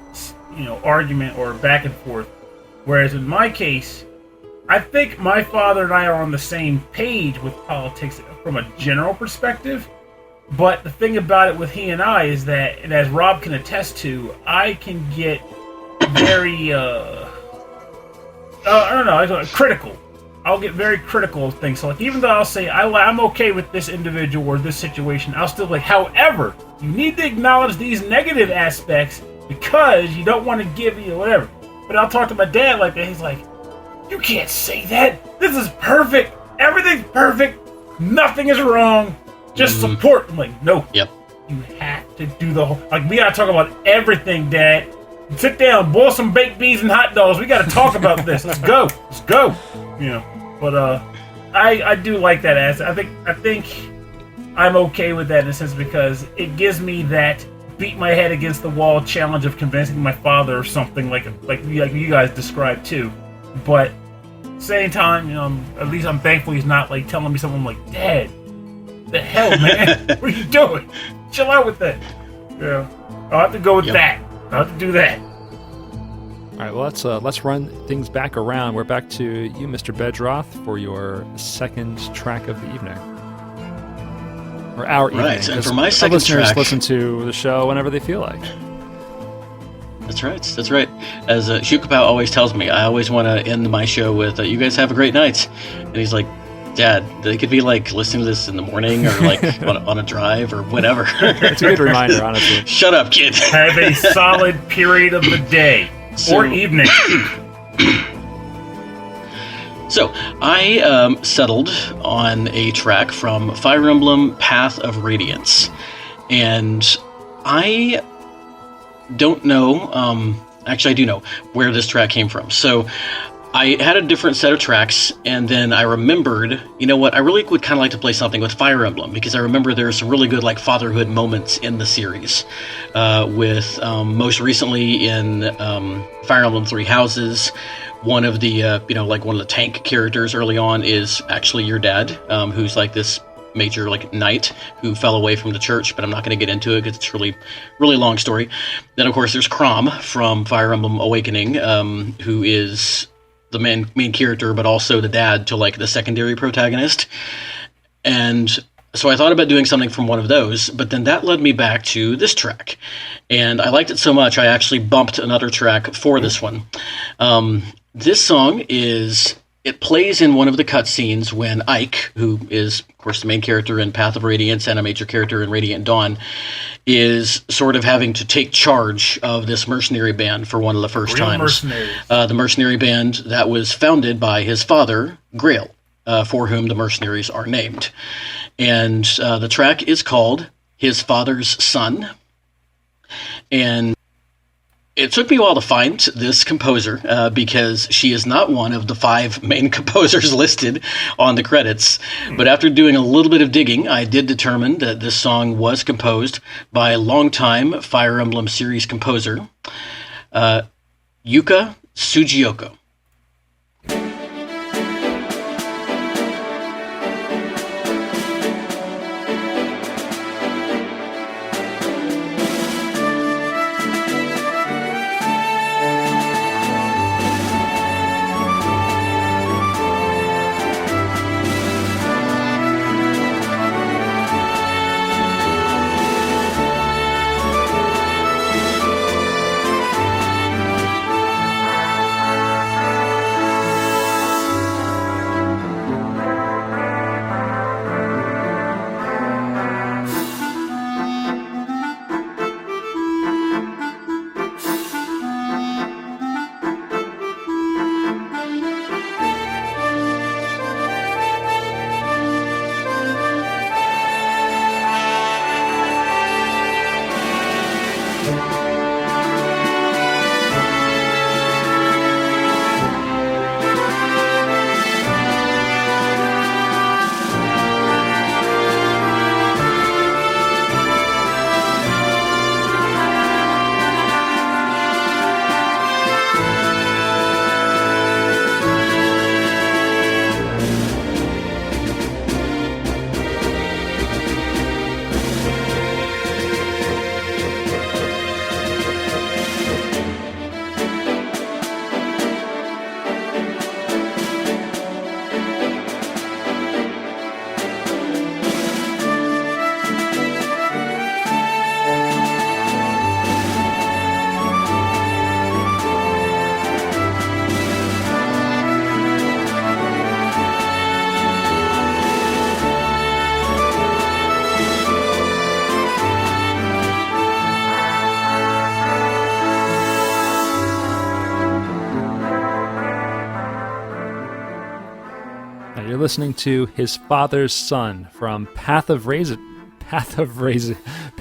argument or back and forth. Whereas in my case, I think my father and I are on the same page with politics from a general perspective. But the thing about it with he and I is that, and as Rob can attest to, I can get very, critical. I'll get very critical of things. So, even though I'll say I'm okay with this individual or this situation, I'll still however, you need to acknowledge these negative aspects because you don't want to give whatever. But I'll talk to my dad like that. He's like, you can't say that. This is perfect. Everything's perfect. Nothing is wrong. Just support. I'm like, no. Yep. You have to do the whole. We gotta talk about everything, Dad. Sit down, boil some baked beans and hot dogs. We gotta talk about this. Let's go. Let's go. But I do like that aspect. I think I'm okay with that in a sense because it gives me that beat my head against the wall challenge of convincing my father or something like you guys described too. But same time, at least I'm thankful he's not telling me something like, Dad, the hell, man, what are you doing? Chill out with that. Yeah, I'll have to go with that. I'll have to do that. All right, well, let's run things back around. We're back to you, Mr. Bedroth, for your second track of the evening. Or our evening. Right, and for my second track... listen to the show whenever they feel like. That's right. As Shukapao always tells me, I always want to end my show with, you guys have a great night. And he's like, Dad, they could be listening to this in the morning or on a drive or whatever. It's a good reminder, honestly. Shut up, kid. Have a solid period of the day. Or evening. So, I settled on a track from Fire Emblem Path of Radiance. And I don't know, actually I do know where this track came from. So, I had a different set of tracks, and then I remembered, you know what, I really would kind of like to play something with Fire Emblem, because I remember there's some really good like fatherhood moments in the series, with most recently in Fire Emblem Three Houses, one of the one of the tank characters early on is actually your dad, who's like this major like knight who fell away from the church, but I'm not going to get into it because it's really long story. Then of course there's Chrom from Fire Emblem Awakening, who is the main character, but also the dad to like the secondary protagonist. And so I thought about doing something from one of those, but then that led me back to this track. And I liked it so much, I actually bumped another track for this one. This song it plays in one of the cutscenes when Ike, who is, of course, the main character in Path of Radiance and a major character in Radiant Dawn, is sort of having to take charge of this mercenary band for one of the first times. The mercenary band that was founded by his father, Grail, for whom the mercenaries are named. And the track is called His Father's Son. And it took me a while to find this composer, because she is not one of the 5 main composers listed on the credits. But after doing a little bit of digging, I did determine that this song was composed by a longtime Fire Emblem series composer, Yuka Tsujiyoko. You're listening to His Father's Son from Path of Raisins. Path of Raisins. I'm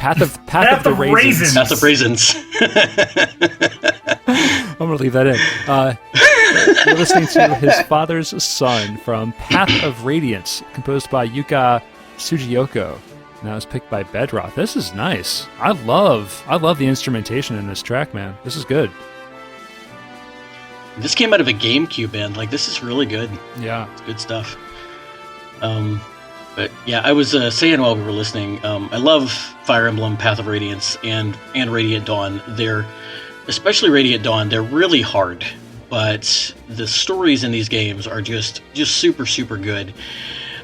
going to leave that in. You're listening to His Father's Son from Path of Radiance, composed by Yuka Tsujiyoko. And that was picked by Bedroth. This is nice. I love the instrumentation in this track, man. This is good. This came out of a GameCube band. Like, this is really good. Yeah. It's good stuff. But yeah, I was saying while we were listening, I love Fire Emblem, Path of Radiance, and Radiant Dawn. Especially Radiant Dawn, they're really hard, but the stories in these games are just super, super good.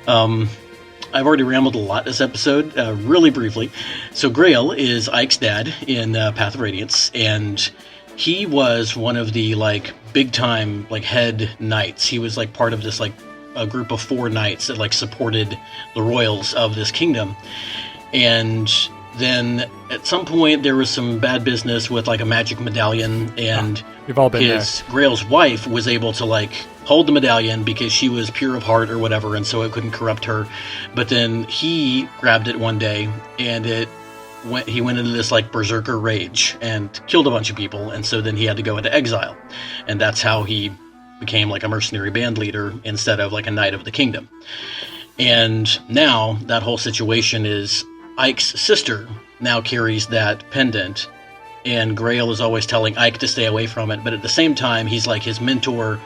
I've already rambled a lot this episode, really briefly. So Grail is Ike's dad in Path of Radiance, and he was one of the like big time like head knights. He was like part of this like a group of 4 knights that like supported the royals of this kingdom. And then at some point there was some bad business with like a magic medallion, and we've all been his there. Grail's wife was able to like hold the medallion because she was pure of heart or whatever, and so it couldn't corrupt her. But then he grabbed it one day, and he went into this like berserker rage and killed a bunch of people, and so then he had to go into exile, and that's how he became like a mercenary band leader instead of like a knight of the kingdom. And now that whole situation is Ike's sister now carries that pendant, and Grail is always telling Ike to stay away from it, but at the same time, he's like his mentor.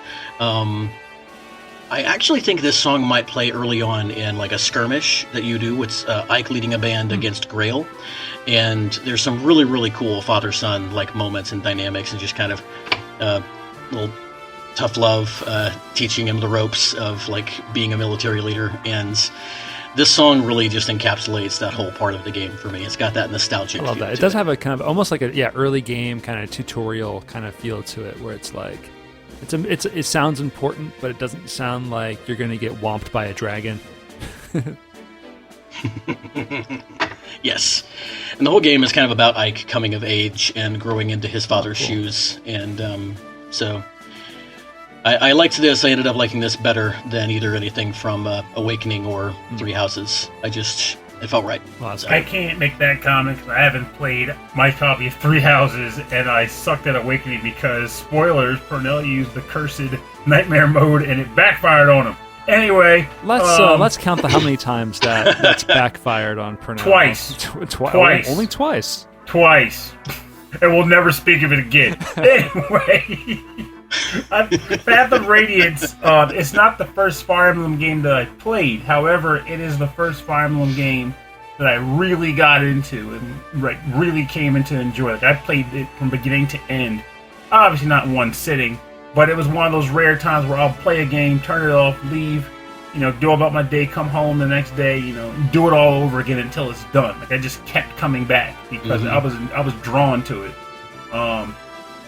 I actually think this song might play early on in like a skirmish that you do. It's Ike leading a band against Grail, and there's some really, really cool father-son like moments and dynamics, and just kind of little tough love, teaching him the ropes of like being a military leader. And this song really just encapsulates that whole part of the game for me. It's got that nostalgic I love feel that. It to does have a kind of almost like a early game kind of tutorial kind of feel to it, where it's like it sounds important, but it doesn't sound like you're going to get whomped by a dragon. Yes. And the whole game is kind of about Ike coming of age and growing into his father's shoes. And so I liked this. I ended up liking this better than either anything from Awakening or Three Houses. It felt right. Well, I can't make that comment because I haven't played my copy of Three Houses, and I sucked at Awakening because, spoilers, Purnell used the cursed nightmare mode and it backfired on him. Anyway, let's count how many times that's backfired on Purnell. Twice. Twice. Only twice. Twice. And we'll never speak of it again. Anyway, Path of Radiance, it's not the first Fire Emblem game that I played. However, it is the first Fire Emblem game that I really got into and really came into enjoy. Like, I played it from beginning to end. Obviously not in one sitting, but it was one of those rare times where I'll play a game, turn it off, leave, do about my day, come home the next day, do it all over again until it's done. Like, I just kept coming back because I was drawn to it.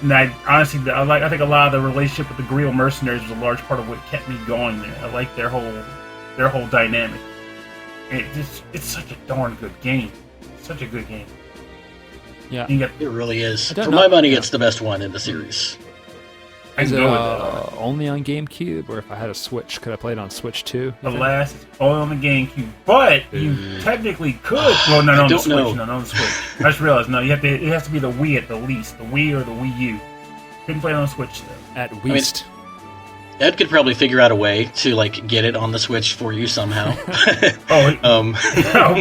And I honestly, I think a lot of the relationship with the Grill mercenaries was a large part of what kept me going there. I like their whole dynamic. It's such a darn good game. Such a good game. Yeah, it really is. For my money, it's the best one in the series. Is it only on GameCube, or if I had a Switch, could I play it on Switch too? Alas, it's only on the GameCube, but you technically could. Well, not on the Switch. No, not on the Switch. I just realized, no, it has to be the Wii at the least, the Wii or the Wii U. Couldn't play it on the Switch though. At least. Ed could probably figure out a way to like get it on the Switch for you somehow.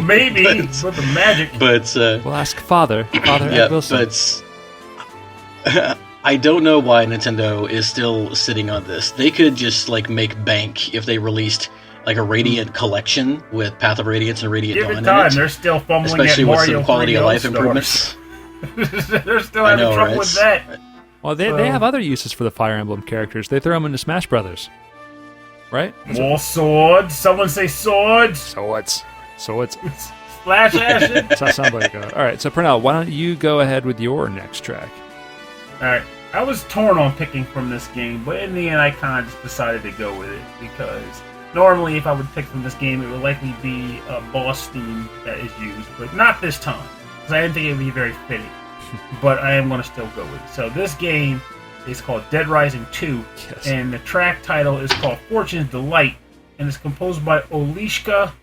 Maybe with the magic. But we'll ask Father Ed Wilson. But I don't know why Nintendo is still sitting on this. They could just like make bank if they released like a Radiant collection with Path of Radiance and Radiant Dawn in it. They're still fumbling especially at with Mario some quality of life stars. improvements. They're still having trouble with that. Well, they have other uses for the Fire Emblem characters. They throw them into Smash Brothers, right? More swords. Someone say swords. Swords. Splash acid. That sounds like all right. So Purnell, why don't you go ahead with your next track? All right. I was torn on picking from this game, but in the end, I kind of just decided to go with it because normally, if I would pick from this game, it would likely be a boss theme that is used, but not this time because I didn't think it would be very fitting. But I am going to still go with it. So this game is called Dead Rising 2, and the track title is called Fortune's Delight, and it's composed by Oleksa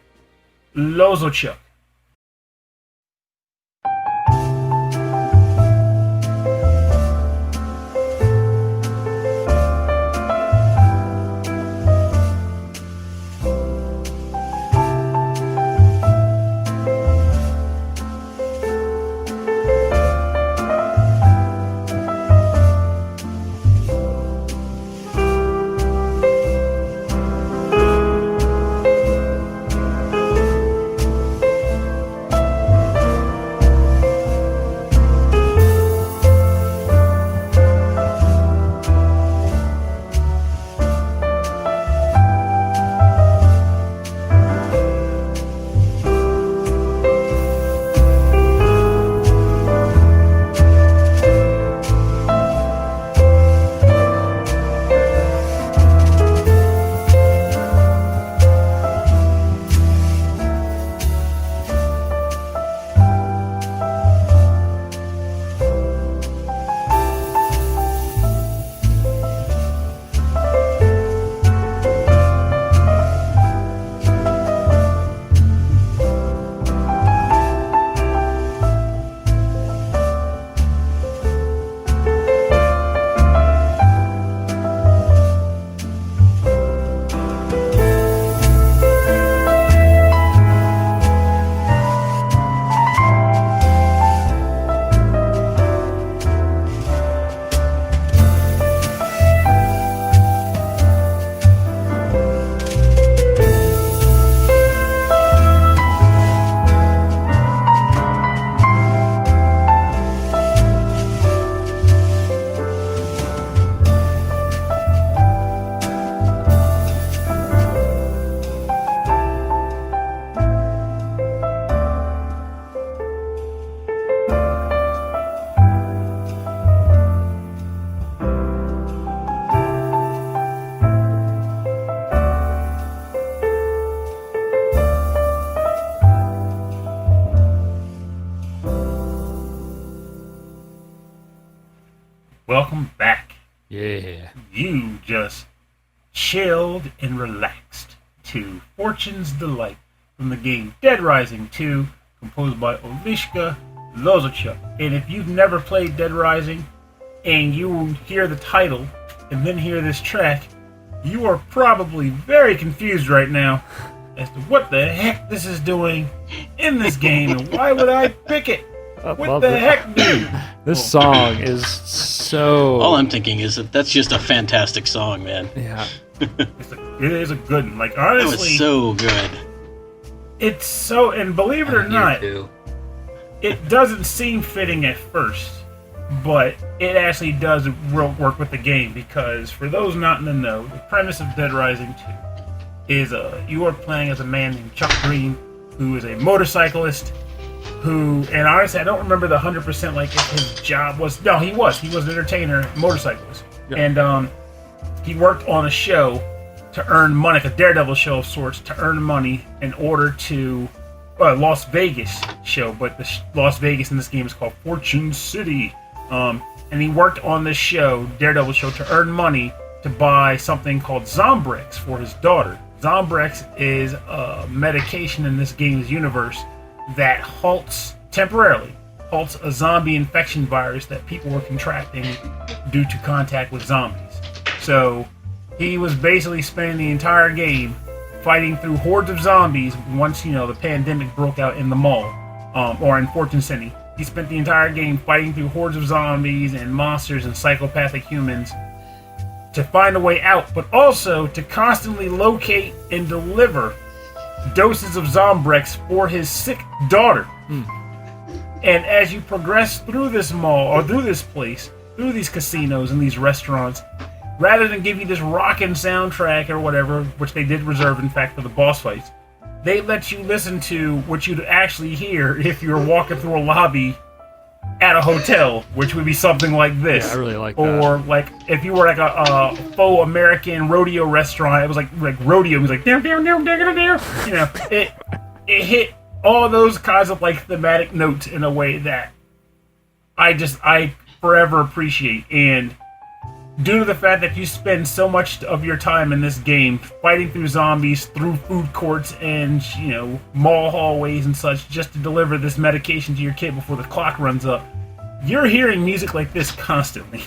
Lozowchuk. welcome back. Yeah. You just chilled and relaxed to Fortune's Delight from the game Dead Rising 2, composed by Oleksa, Lozowchuk. And if you've never played Dead Rising and you hear the title and then hear this track, you are probably very confused right now as to what the heck this is doing in this game and why would I pick it? What the heck, dude? This song is so... All I'm thinking is that's just a fantastic song, man. Yeah. It is a good one. Like, honestly... That was so good. It's so... And believe it or not, too. It doesn't seem fitting at first, but it actually does work with the game, because for those not in the know, the premise of Dead Rising 2 is you are playing as a man named Chuck Green, who is a motorcyclist, who, and honestly, I don't remember the 100% like if his job was. No, he was an entertainer, motorcyclist, and he worked on a show to earn money, like a Daredevil show of sorts, to earn money in order to Las Vegas show, but the Las Vegas in this game is called Fortune City, and he worked on this show, Daredevil show, to earn money to buy something called Zombrex for his daughter. Zombrex is a medication in this game's universe that temporarily halts a zombie infection virus that people were contracting due to contact with zombies. So he was basically spending the entire game fighting through hordes of zombies once, the pandemic broke out in the mall, or in Fortune City. He spent the entire game fighting through hordes of zombies and monsters and psychopathic humans to find a way out, but also to constantly locate and deliver doses of Zombrex for his sick daughter. And as you progress through this mall, or through this place, through these casinos and these restaurants, rather than give you this rockin' soundtrack or whatever, which they did reserve, in fact, for the boss fights, they let you listen to what you'd actually hear if you were walking through a lobby at a hotel, which would be something like this. Yeah, I really like that. Or like if you were like a faux American rodeo restaurant, it was like rodeo. It was like down. It hit all those kinds of like thematic notes in a way that I forever appreciate. And due to the fact that you spend so much of your time in this game fighting through zombies, through food courts and mall hallways and such, just to deliver this medication to your kid before the clock runs up, you're hearing music like this constantly.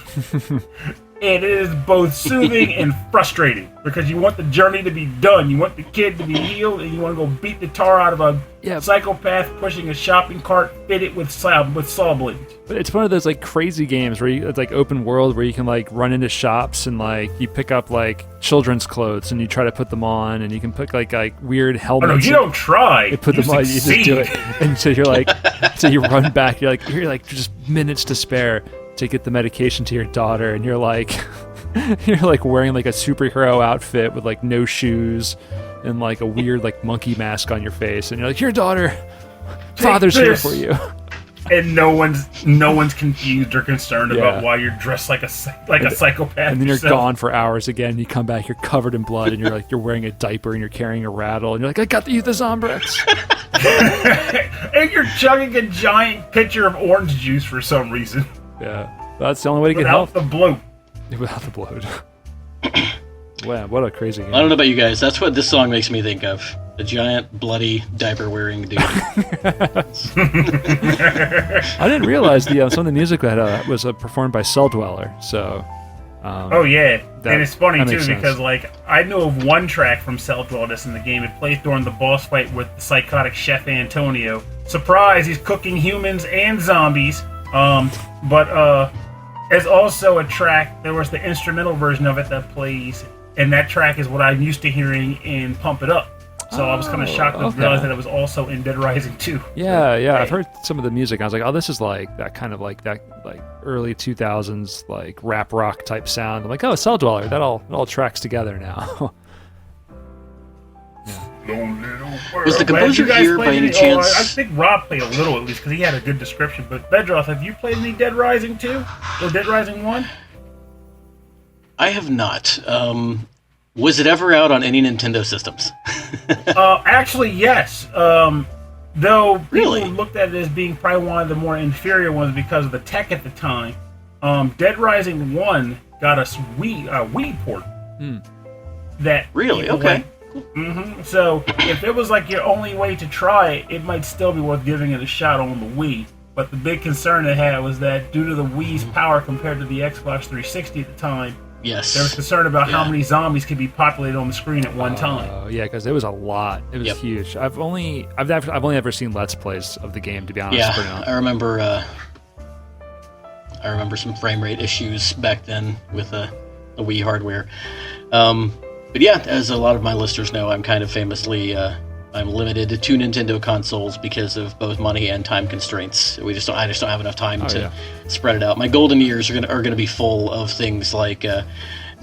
And it is both soothing and frustrating, because you want the journey to be done, you want the kid to be healed, and you want to go beat the tar out of a psychopath pushing a shopping cart fitted with saw blades. But it's one of those like crazy games where it's like open world, where you can like run into shops and like you pick up like children's clothes and you try to put them on, and you can put like weird helmets. Oh no, you don't try. You put them on, you just do it, and so you're like, so you run back. You're like just minutes to spare to get the medication to your daughter, and you're like wearing like a superhero outfit with like no shoes and like a weird like monkey mask on your face, and you're like, your daughter, father's here for you. And no one's confused or concerned about why you're dressed like a psychopath. And then yourself. You're gone for hours again. You come back, you're covered in blood, and you're wearing a diaper and you're carrying a rattle, and you're like, I got the Zombrex. And you're chugging a giant pitcher of orange juice for some reason. Yeah, that's the only way to get help. Without the bloat. Without the bloat. Wow, what a crazy game. I don't know about you guys. That's what this song makes me think of. A giant, bloody, diaper-wearing dude. I didn't realize some of the music that was performed by Cell Dweller. So. And it's funny too sense. because like I know of one track from Cell Dweller that's in the game. It plays during the boss fight with the psychotic chef Antonio. Surprise! He's cooking humans and zombies. But there's also a track. There was the instrumental version of it that plays, and that track is what I'm used to hearing in Pump It Up. So I was kind of shocked to realize that it was also in Dead Rising 2. Yeah. I've heard some of the music. I was like, oh, this is like that kind of like that like early 2000s like rap rock type sound. I'm like, oh, Cell Dweller. It all tracks together now. Was the composer here by any chance? I think Rob played a little at least because he had a good description. But Bedroth, have you played any Dead Rising 2 or Dead Rising 1? I have not. Was it ever out on any Nintendo systems? Actually, yes. Though Really? people looked at it as being probably one of the more inferior ones because of the tech at the time. Dead Rising 1 got a Wii port. That really? Okay. So if it was like your only way to try it, it might still be worth giving it a shot on the Wii. But the big concern they had was that due to the Wii's power compared to the Xbox 360 at the time, yes, there was concern about how many zombies could be populated on the screen at one time. Oh, yeah, because it was a lot. It was huge. I've only ever seen Let's Plays of the game, to be honest. Yeah, I remember some frame rate issues back then with the Wii hardware. But yeah, as a lot of my listeners know, I'm kind of famously I'm limited to 2 Nintendo consoles because of both money and time constraints. I just don't have enough time to spread it out. My golden years are gonna be full of things like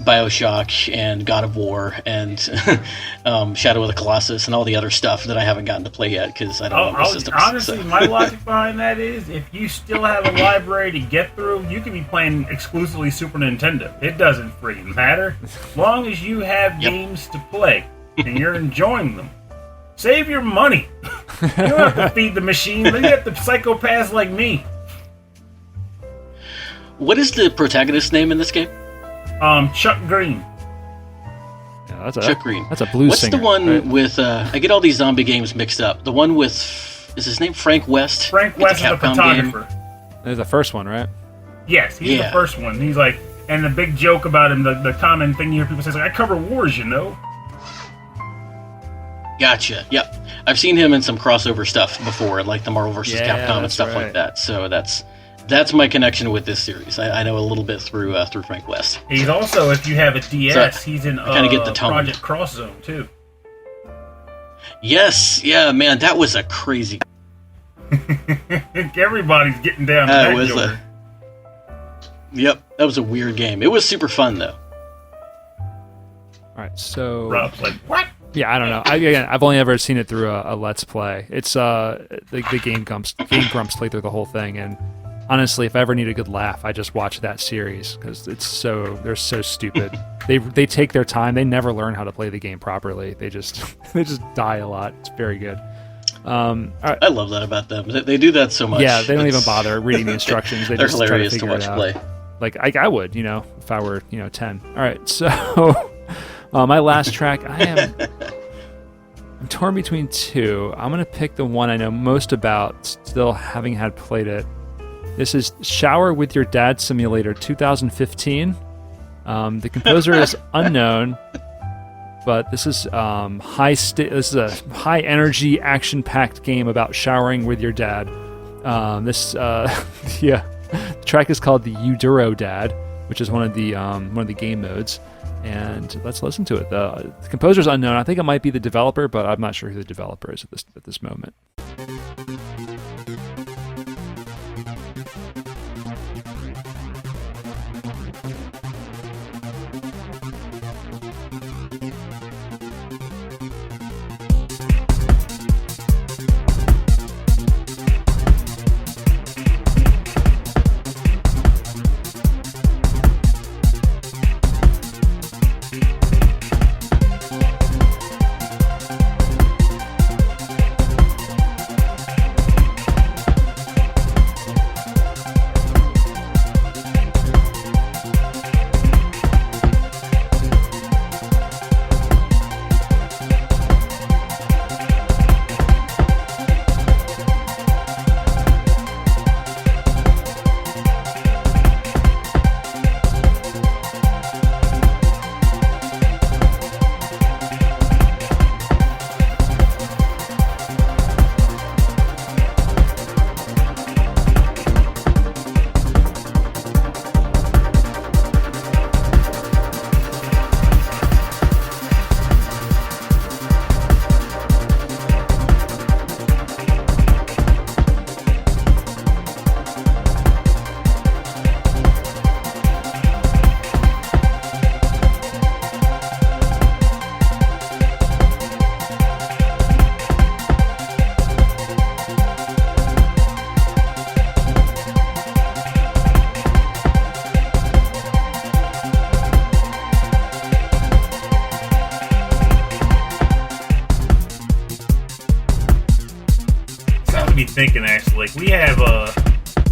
Bioshock and God of War and Shadow of the Colossus and all the other stuff that I haven't gotten to play yet because I don't own the systems. Honestly, my logic behind that is if you still have a library to get through, you can be playing exclusively Super Nintendo. It doesn't freaking matter. As long as you have games to play and you're enjoying them. Save your money. You don't have to feed the machine. You have the psychopaths like me. What is the protagonist's name in this game? Chuck Green. Yeah, Chuck Green. That's a blues singer. What's the one with? I get all these zombie games mixed up. The one with is his name Frank West? Frank West is the photographer. There's the first one, right? Yes, he's the first one. He's like, and the big joke about him, the common thing you hear people say is like, I cover wars, you know. Gotcha. Yep, I've seen him in some crossover stuff before, like the Marvel vs. Capcom and stuff like that. So that's my connection with this series. I know a little bit through Frank West. He's also, if you have a DS, he's in get the tone. Project Cross Zone too. Yes, yeah, man, that was a crazy. Everybody's getting down to that joint. Yep, that was a weird game. It was super fun though. All right, so Rob's like, what? Yeah, I don't know. I've only ever seen it through a Let's Play. It's the Game Grumps play through the whole thing, and honestly, if I ever need a good laugh, I just watch that series because they're so stupid. They take their time. They never learn how to play the game properly. They just die a lot. It's very good. All right. I love that about them. They do that so much. Yeah, they don't even bother reading the instructions. They they're just hilarious try to figure to watch it out. play. Like I would, if I were 10. All right, so. My last track, I'm torn between 2. I'm going to pick the one I know most about, still having had played it. This is Shower with Your Dad Simulator 2015. The composer is unknown, but this is this is a high energy, action packed game about showering with your dad. The track is called the Eudurodad, which is one of the game modes. And let's listen to it. The composer's unknown. I think it might be the developer, but I'm not sure who the developer is at this moment. Thinking actually, we have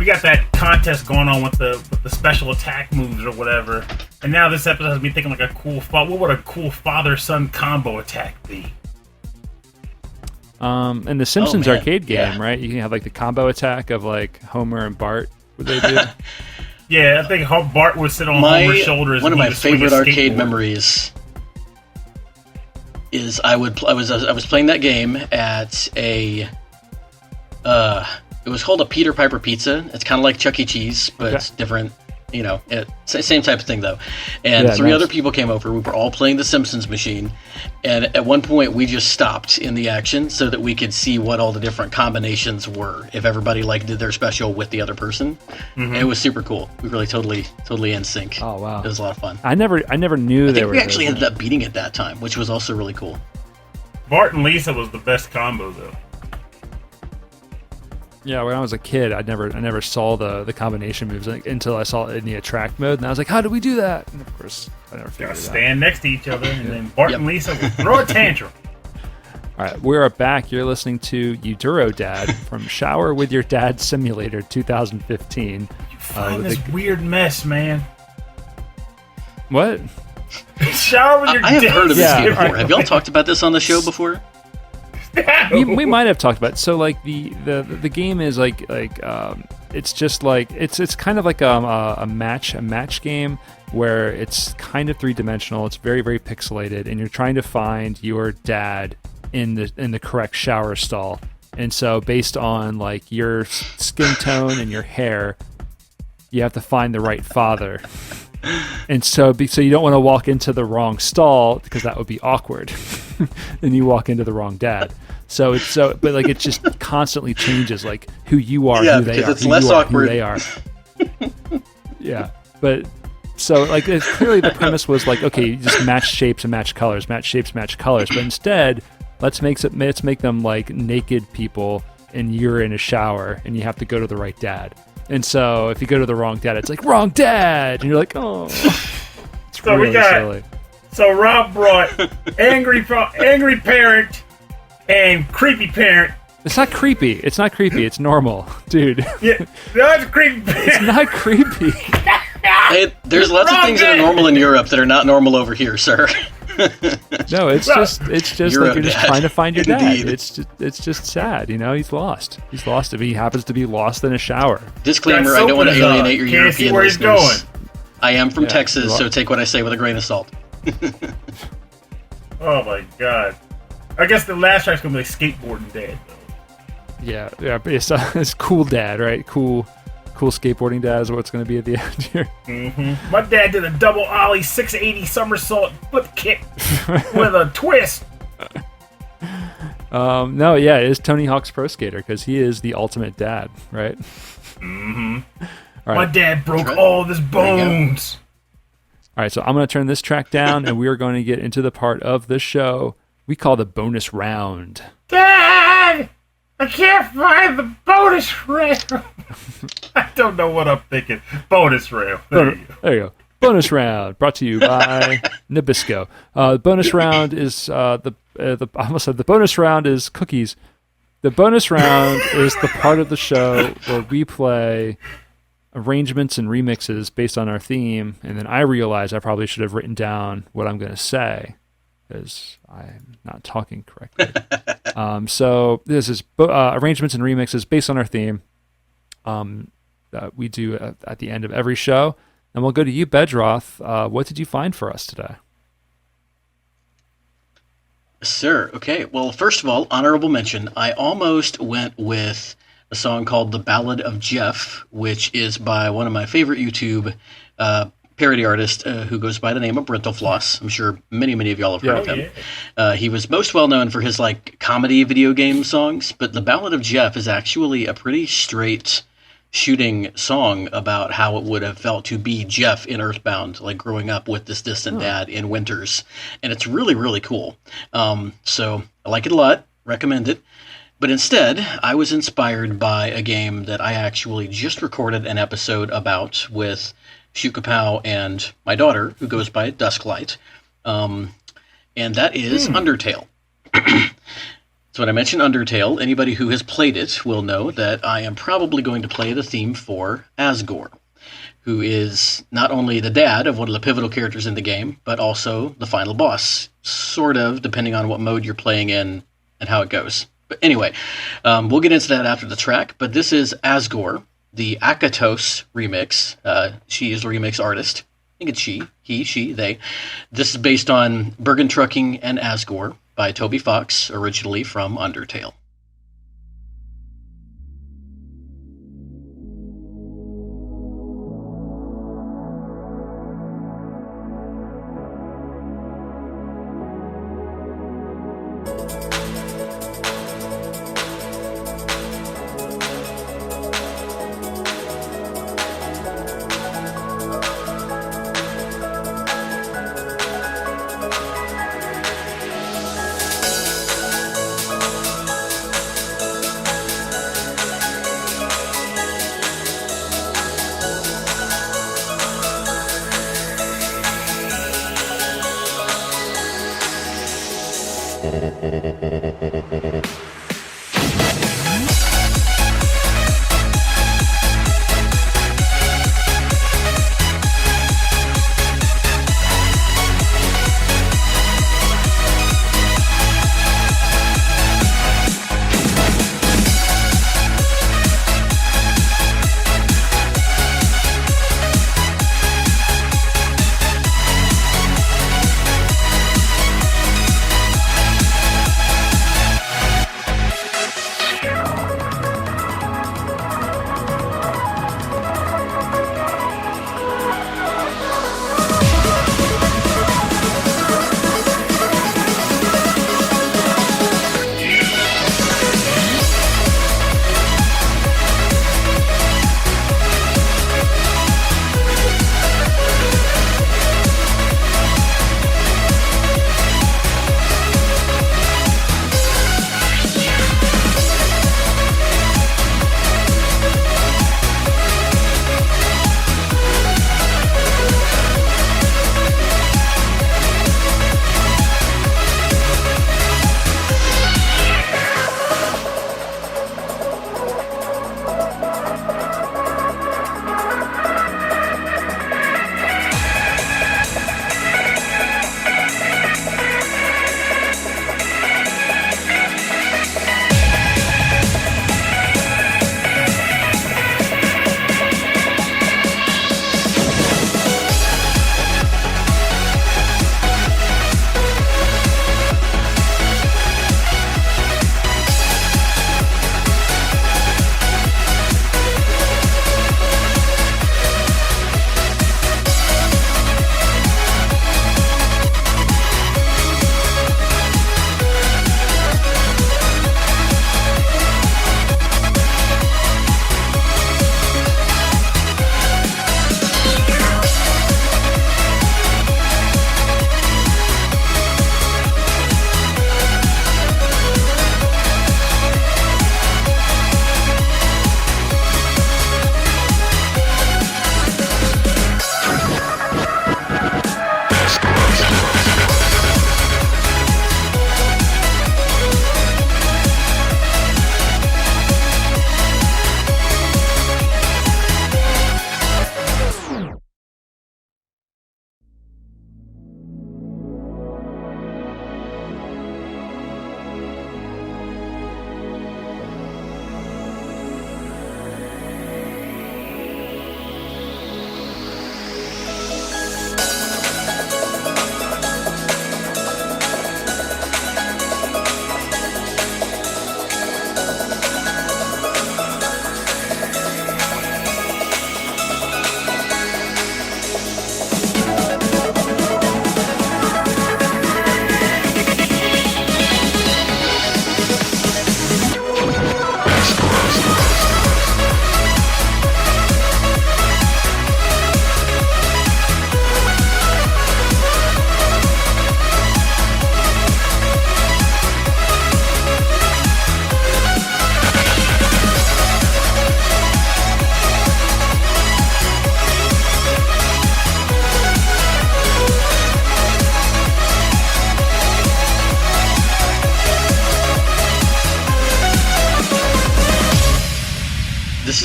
we got that contest going on with the special attack moves or whatever, and now this episode has me thinking like a cool what would a cool father-son combo attack be? In the Simpsons arcade game, right? You can have like the combo attack of like Homer and Bart. What they do? Yeah, I think Bart would sit on Homer's shoulders. One of my favorite arcade memories is I was playing that game at a it was called a Peter Piper Pizza. It's kind of like Chuck E. Cheese, but it's different. You know, same type of thing though. And three other people came over. We were all playing the Simpsons machine, and at one point we just stopped in the action so that we could see what all the different combinations were. If everybody like did their special with the other person, it was super cool. We were really totally in sync. Oh wow, it was a lot of fun. I never knew I think we actually ended up beating it that time, which was also really cool. Bart and Lisa was the best combo though. Yeah, when I was a kid, I never saw the combination moves until I saw it in the attract mode, and I was like, "How do we do that?" And of course, I never figured it out. Stand next to each other, and then Bart and Lisa would throw a tantrum. All right, we're back. You're listening to Eudurodad from Shower with Your Dad Simulator 2015. You find this weird mess, man. What? Shower with Your Dad. I have heard of this game before. Have y'all talked about this on the show before? we might have talked about it. So like the game is like it's just like it's kind of like a match game where it's kind of three-dimensional. It's very, very pixelated, and you're trying to find your dad in the correct shower stall. And so based on like your skin tone and your hair, you have to find the right father. And so you don't want to walk into the wrong stall because that would be awkward. Then you walk into the wrong dad. But like it just constantly changes like who you are, who they are, it's less awkward. Who they are. Yeah, but so like clearly the premise was like, okay, you just match shapes and match colors, but instead let's make them like naked people, and you're in a shower, and you have to go to the right dad. And so if you go to the wrong dad, it's like, wrong dad! And you're like, oh. It's so really silly. So Rob brought angry parent and creepy parent. It's not creepy. It's normal. Dude. Yeah, that's creepy parent. It's not creepy. Hey, there's lots of things that are normal in Europe that are not normal over here, sir. No, it's just like you're just trying to find your Indeed. dad. It's just sad, you know. He's lost. If he happens to be lost in a shower. Disclaimer: I don't want to alienate your Can't see European where listeners. he's going. I am from Texas, so take what I say with a grain of salt. Oh my god! I guess the last track's gonna be like skateboarding dad though. Yeah. It's cool dad, right? Cool skateboarding dad is what's going to be at the end here. Mm-hmm. My dad did a double ollie 680 somersault flip kick with a twist. No, yeah, it is Tony Hawk's Pro Skater because he is the ultimate dad, right? Mm-hmm. All right. My dad broke all of his bones. All right, so I'm going to turn this track down, and we are going to get into the part of the show we call the bonus round. Dad! I can't find the bonus round. I don't know what I'm thinking. Bonus round. There you go. Bonus round brought to you by Nabisco. Bonus round is I almost said the bonus round is cookies. The bonus round is the part of the show where we play arrangements and remixes based on our theme, and then I realize I probably should have written down what I'm going to say because I'm not talking correctly. So this is arrangements and remixes based on our theme. We do at the end of every show, and we'll go to you, Bedroth. What did you find for us today? Sir, okay. Well, first of all, honorable mention. I almost went with a song called "The Ballad of Jeff," which is by one of my favorite YouTube parody artist who goes by the name of Brentalfloss. I'm sure many of y'all have heard of him. Yeah. He was most well known for his like comedy video game songs, but The Ballad of Jeff is actually a pretty straight shooting song about how it would have felt to be Jeff in Earthbound, like growing up with this distant dad in winters. And it's really, really cool. So I like it a lot, recommend it. But instead, I was inspired by a game that I actually just recorded an episode about with Shukapow and my daughter, who goes by Dusklight, and that is Undertale. So when I mention Undertale, anybody who has played it will know that I am probably going to play the theme for Asgore, who is not only the dad of one of the pivotal characters in the game, but also the final boss, sort of, depending on what mode you're playing in and how it goes. But anyway, we'll get into that after the track, but this is Asgore, the Ackatos remix. She is the remix artist. I think it's she, he, she, they. This is based on Bergen Trucking and Asgore by Toby Fox, originally from Undertale.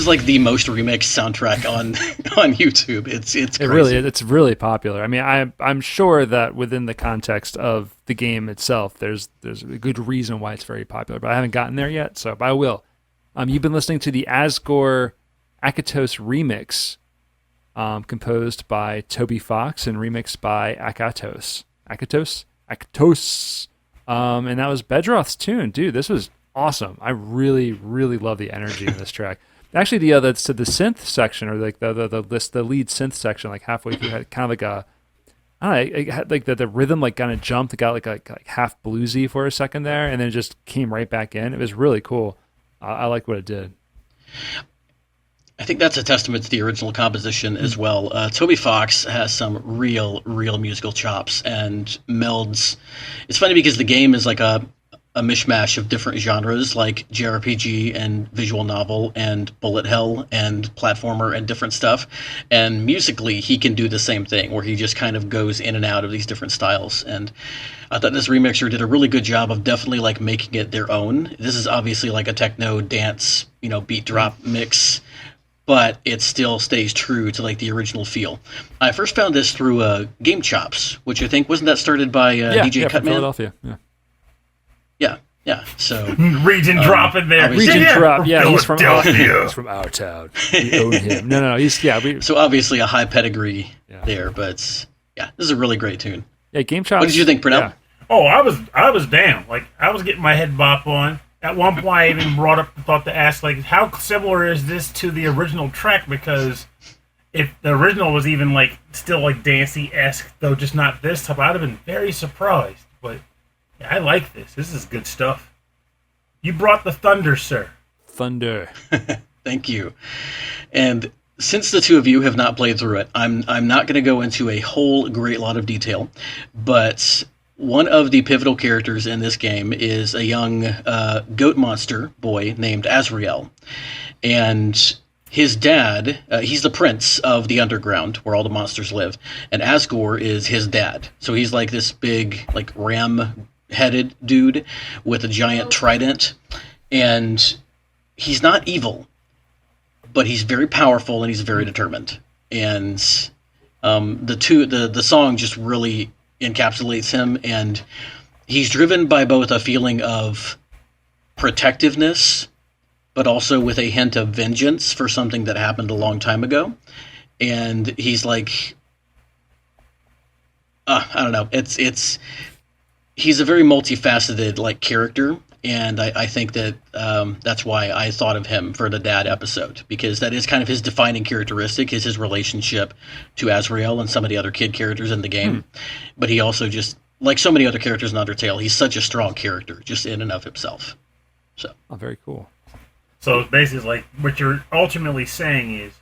is like the most remixed soundtrack on on YouTube. It's crazy. It's really popular. I mean, I'm sure that within the context of the game itself, there's a good reason why it's very popular, but I haven't gotten there yet. But I will. You've been listening to the Asgore Ackatos remix, composed by Toby Fox and remixed by Ackatos. Ackatos. And that was Bedroth's tune. Dude, this was awesome. I really, really love the energy in this track. Actually, the synth section, or like the lead synth section, like halfway through, had kind of like it had like the rhythm like kind of jumped. It got like half bluesy for a second there, and then it just came right back in. It was really cool. I like what it did. I think that's a testament to the original composition as well. Toby Fox has some real musical chops and melds. It's funny because the game is like a mishmash of different genres, like JRPG and visual novel and bullet hell and platformer and different stuff. And musically, he can do the same thing, where he just kind of goes in and out of these different styles. And I thought this remixer did a really good job of definitely like making it their own. This is obviously like a techno dance, beat drop mix, but it still stays true to like the original feel. I first found this through Game Chops, which I think wasn't that started by DJ from Cutman? Philadelphia. Yeah. So region drop in there. Region drop. Yeah, he's from Philadelphia. our town. We own him. No. He's So obviously a high pedigree there, but yeah, this is a really great tune. Yeah, Game Chops. What did you think, Purnell? Yeah. Oh, I was down. Like, I was getting my head bop on. At one point, I even brought up the thought to ask, like, how similar is this to the original track? Because if the original was even like still like dancey-esque, though just not this type, I'd have been very surprised. But yeah, I like this. This is good stuff. You brought the thunder, sir. Thunder. Thank you. And since the two of you have not played through it, I'm not going to go into a whole great lot of detail, but one of the pivotal characters in this game is a young goat monster boy named Azrael. And his dad, he's the prince of the underground where all the monsters live, and Asgore is his dad. So he's like this big, like ram-headed dude with a giant trident, and he's not evil, but he's very powerful and he's very determined. And the song just really encapsulates him, and he's driven by both a feeling of protectiveness, but also with a hint of vengeance for something that happened a long time ago. And he's like, I don't know. He's a very multifaceted like character, and I think that that's why I thought of him for the dad episode, because that is kind of his defining characteristic, is his relationship to Azrael and some of the other kid characters in the game. But he also just, like so many other characters in Undertale, he's such a strong character just in and of himself. So, very cool. So it's basically like what you're ultimately saying is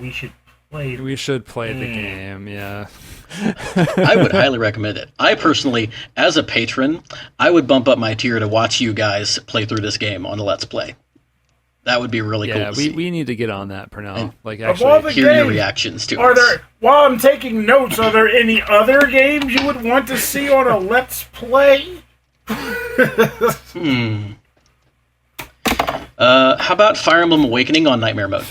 we should play the game, yeah. I would highly recommend it. I personally, as a patron, I would bump up my tier to watch you guys play through this game on the Let's Play. That would be really cool to see. We need to get on that, Purnell. And like, actually hear your reactions to it. While I'm taking notes, are there any other games you would want to see on a Let's Play? How about Fire Emblem Awakening on Nightmare Mode?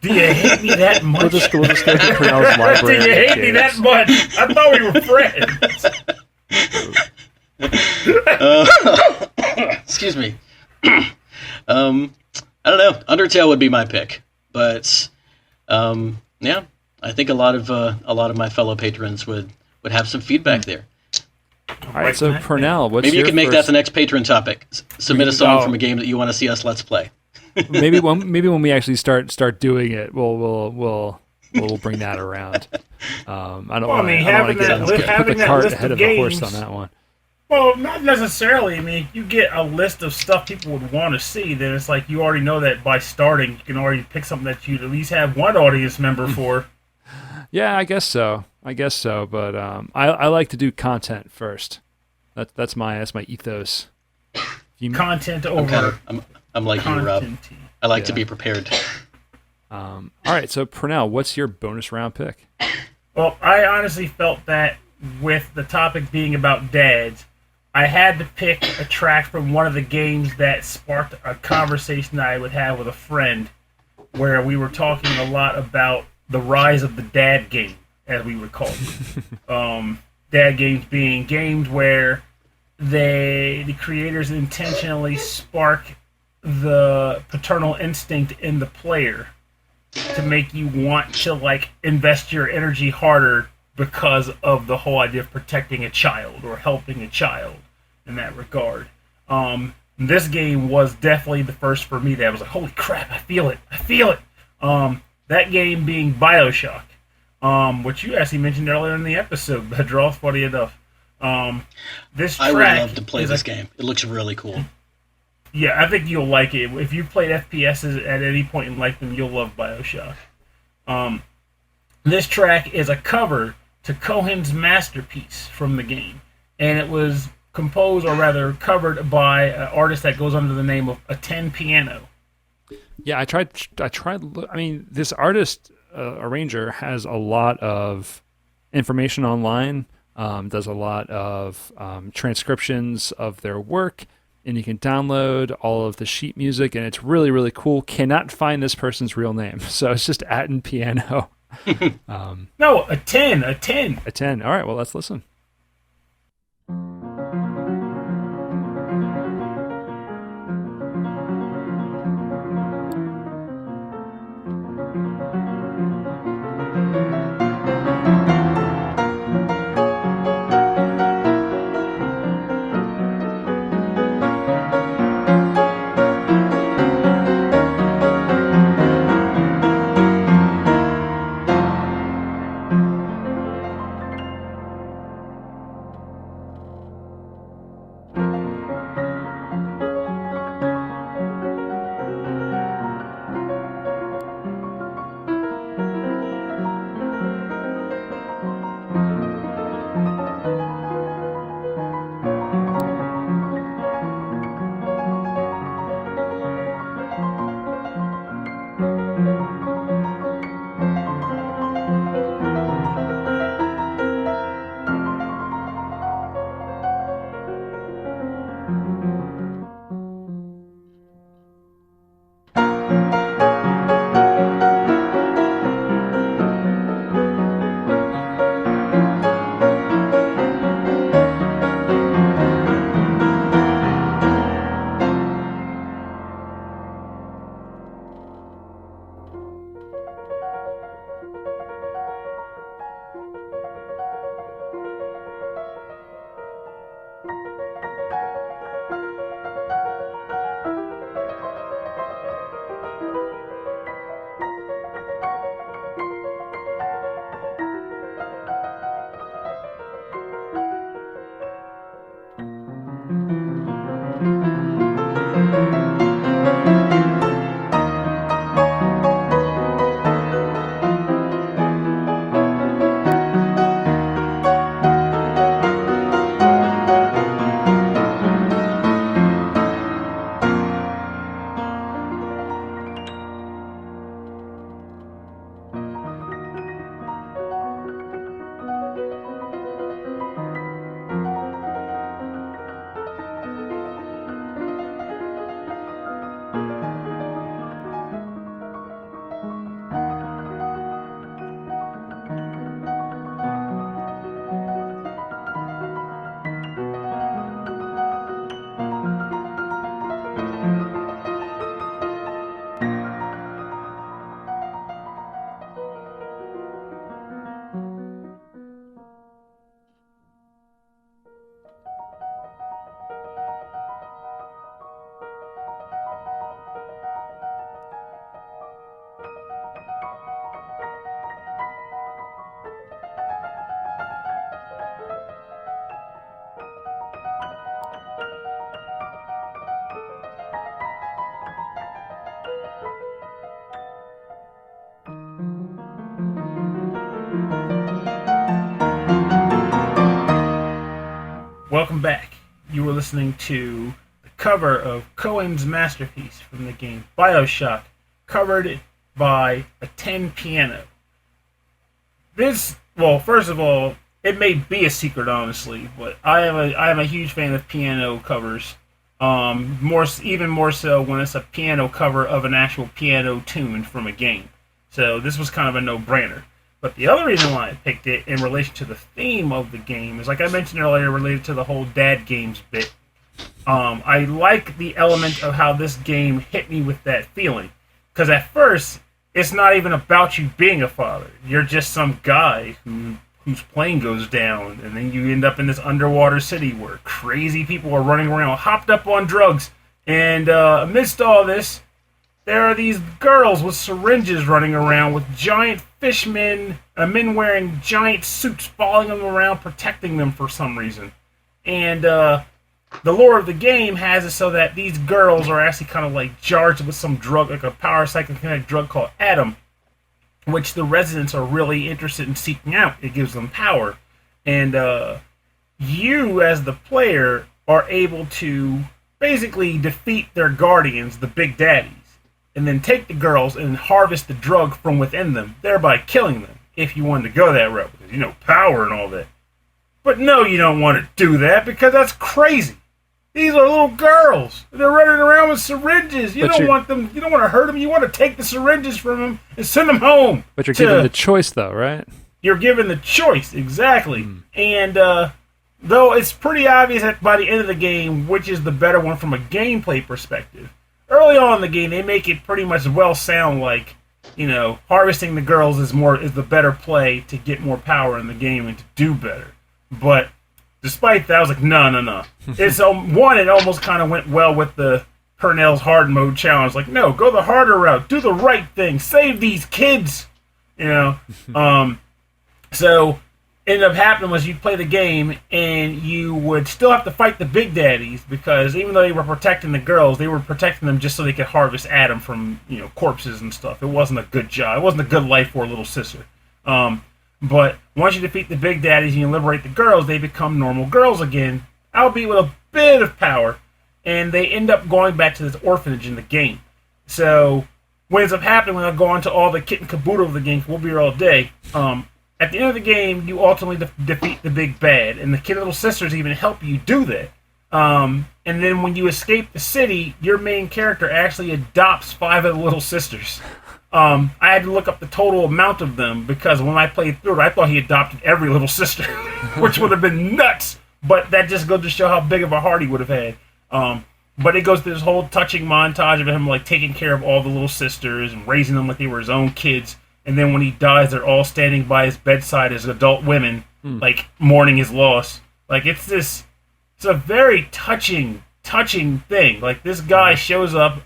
Do you hate me that much? We'll just go to Purnell's library. Do you hate me that much? I thought we were friends. Excuse me. I don't know. Undertale would be my pick, but yeah, I think a lot of my fellow patrons would have some feedback there. All right, so Purnell, maybe you can make that the next patron topic. Submit a song from a game that you want to see us Let's Play. maybe when we actually start doing it, we'll bring that around. I don't want to put the cart ahead of the horse on that one. Well, not necessarily. I mean, if you get a list of stuff people would want to see, then it's like you already know that by starting, you can already pick something that you'd at least have one audience member for. Yeah, I guess so. But I like to do content first. That's my ethos. Content over. I'm like you, Rob. I like to be prepared. All right, so Purnell, what's your bonus round pick? Well, I honestly felt that with the topic being about dads, I had to pick a track from one of the games that sparked a conversation I would have with a friend, where we were talking a lot about the rise of the dad game, as we would call them. Dad games being games where the creators intentionally spark the paternal instinct in the player to make you want to like invest your energy harder because of the whole idea of protecting a child or helping a child in that regard. This game was definitely the first for me that was like, holy crap, I feel it. That game being Bioshock, which you actually mentioned earlier in the episode, Bedroth, funny enough. This track I would love to play this game. It looks really cool. Yeah, I think you'll like it. If you've played FPSs at any point and liked them, you'll love Bioshock. This track is a cover to Cohen's masterpiece from the game, and it was composed, or rather covered, by an artist that goes under the name of AtinPiano. Yeah, I tried. I mean, this artist arranger has a lot of information online. Does a lot of transcriptions of their work, and you can download all of the sheet music, and it's really, really cool. Cannot find this person's real name, so it's just AtinPiano. No, a 10. A 10. All right, well, let's listen. Welcome back. You were listening to the cover of Cohen's masterpiece from the game Bioshock, covered by AtinPiano. This, well, first of all, it may be a secret, honestly, but I am a huge fan of piano covers. Even more so when it's a piano cover of an actual piano tune from a game. So this was kind of a no-brainer. But the other reason why I picked it in relation to the theme of the game is, like I mentioned earlier, related to the whole dad games bit. I like the element of how this game hit me with that feeling. Because at first, it's not even about you being a father. You're just some guy whose plane goes down, and then you end up in this underwater city where crazy people are running around, hopped up on drugs. And amidst all this, there are these girls with syringes running around with giant fishmen, men wearing giant suits following them around, protecting them for some reason. And the lore of the game has it so that these girls are actually kind of like charged with some drug, like a power psychokinetic drug called Atom, which the residents are really interested in seeking out. It gives them power. And you, as the player, are able to basically defeat their guardians, the big daddies, and then take the girls and harvest the drug from within them, thereby killing them, if you wanted to go that route, because, power and all that. But no, you don't want to do that, because that's crazy. These are little girls. They're running around with syringes. You don't want them. You don't want to hurt them. You want to take the syringes from them and send them home. But you're given the choice, though, right? You're given the choice, exactly. And though it's pretty obvious that by the end of the game, which is the better one from a gameplay perspective, early on in the game, they make it pretty much sound like, harvesting the girls is the better play to get more power in the game and to do better. But despite that, I was like, no. It's it almost kind of went well with the Purnell's hard mode challenge. Like, no, go the harder route, do the right thing, save these kids. So ended up happening was you play the game and you would still have to fight the big daddies, because even though they were protecting the girls, they were protecting them just so they could harvest Atom from corpses and stuff. It wasn't a good job. It wasn't a good life for a little sister. But once you defeat the big daddies and you liberate the girls, they become normal girls again, albeit with a bit of power, and they end up going back to this orphanage in the game. So what ends up happening when I go on to all the kit and caboodle of the game, we'll be here all day, at the end of the game, you ultimately defeat the big bad, and the kid little sisters even help you do that. And then when you escape the city, your main character actually adopts 5 of the little sisters. I had to look up the total amount of them, because when I played through it, I thought he adopted every little sister, which would have been nuts, but that just goes to show how big of a heart he would have had. But it goes through this whole touching montage of him taking care of all the little sisters and raising them like they were his own kids. And then when he dies, they're all standing by his bedside as adult women, mourning his loss. It's a very touching thing. This guy shows up,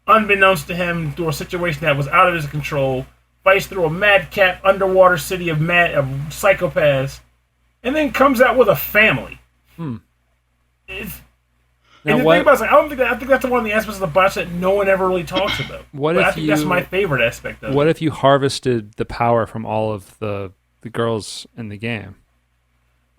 unbeknownst to him, through a situation that was out of his control, fights through a madcap underwater city of psychopaths, and then comes out with a family. I think that's one of the aspects of the Bioshock that no one ever really talks about. I think that's my favorite aspect of it. What if you harvested the power from all of the girls in the game?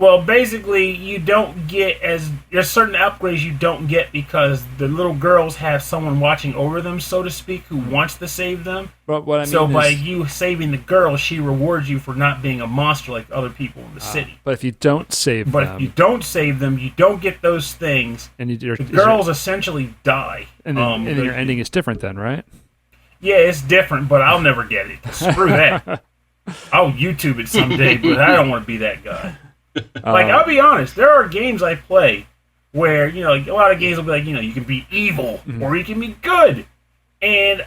Well, basically, you don't get there's certain upgrades you don't get because the little girls have someone watching over them, so to speak, who wants to save them. But what I mean so by you saving the girls, she rewards you for not being a monster like other people in the city. But if you don't save them... if you don't save them, you don't get those things. And the girls essentially die. And your ending is different then, right? Yeah, it's different, but I'll never get it. Screw that. I'll YouTube it someday, but I don't want to be that guy. I'll be honest, there are games I play where, a lot of games will be like, you can be evil or you can be good. And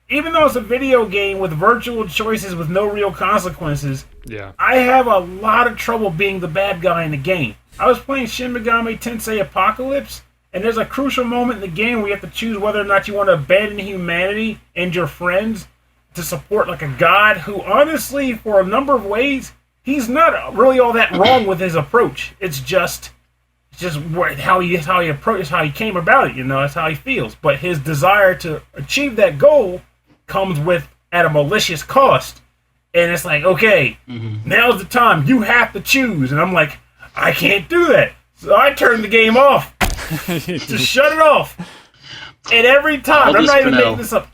even though it's a video game with virtual choices with no real consequences, I have a lot of trouble being the bad guy in the game. I was playing Shin Megami Tensei Apocalypse, and there's a crucial moment in the game where you have to choose whether or not you want to abandon humanity and your friends to support a god who, honestly, for a number of ways, he's not really all that wrong with his approach. It's just how he approaches, how he came about it. That's how he feels. But his desire to achieve that goal comes at a malicious cost. And it's like, okay, now's the time. You have to choose. And I'm like, I can't do that. So I turn the game off. Just shut it off. And every time, I'm not even making this up.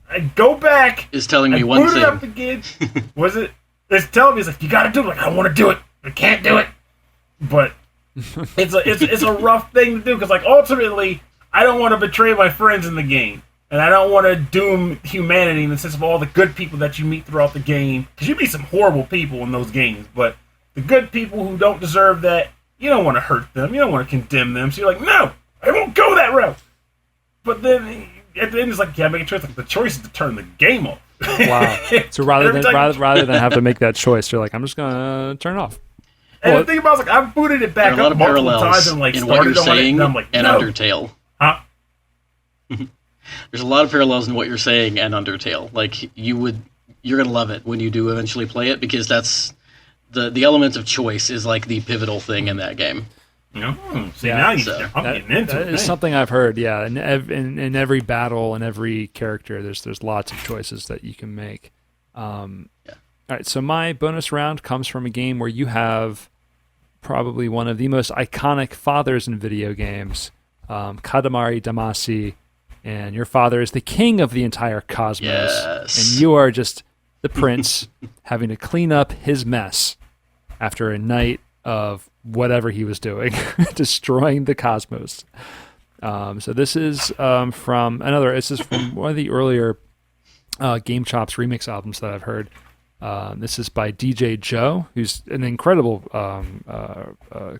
I go back. Is telling me one thing. Boot it up again. Was it? it's telling me, it's like, you gotta do it. Like, I don't want to do it. I can't do it. But it's a rough thing to do, because, like, ultimately, I don't want to betray my friends in the game. And I don't want to doom humanity in the sense of all the good people that you meet throughout the game. Because you meet some horrible people in those games. But the good people who don't deserve that, you don't want to hurt them. You don't want to condemn them. So you're like, no, I won't go that route. But then at the end, it's like, yeah, make a choice. Like, the choice is to turn the game off. Wow. So rather than have to make that choice, you're like, I'm just going to turn it off. And the thing about it is, like, I've booted it back up multiple times and, like, in what you're saying and I'm like, and no. Undertale. Huh? There's a lot of parallels in what you're saying and Undertale. Like, you're gonna love it when you do eventually play it, because that's the element of choice is like the pivotal thing in that game. I'm getting into that it. is something I've heard. Yeah, in every battle and every character, there's lots of choices that you can make. All right, so my bonus round comes from a game where you have probably one of the most iconic fathers in video games, Katamari Damacy. And your father is the king of the entire cosmos. Yes. And you are just the prince having to clean up his mess after a night of whatever he was doing, destroying the cosmos. So this is from one of the earlier Game Chops remix albums that I've heard. This is by DJ Joe, who's an incredible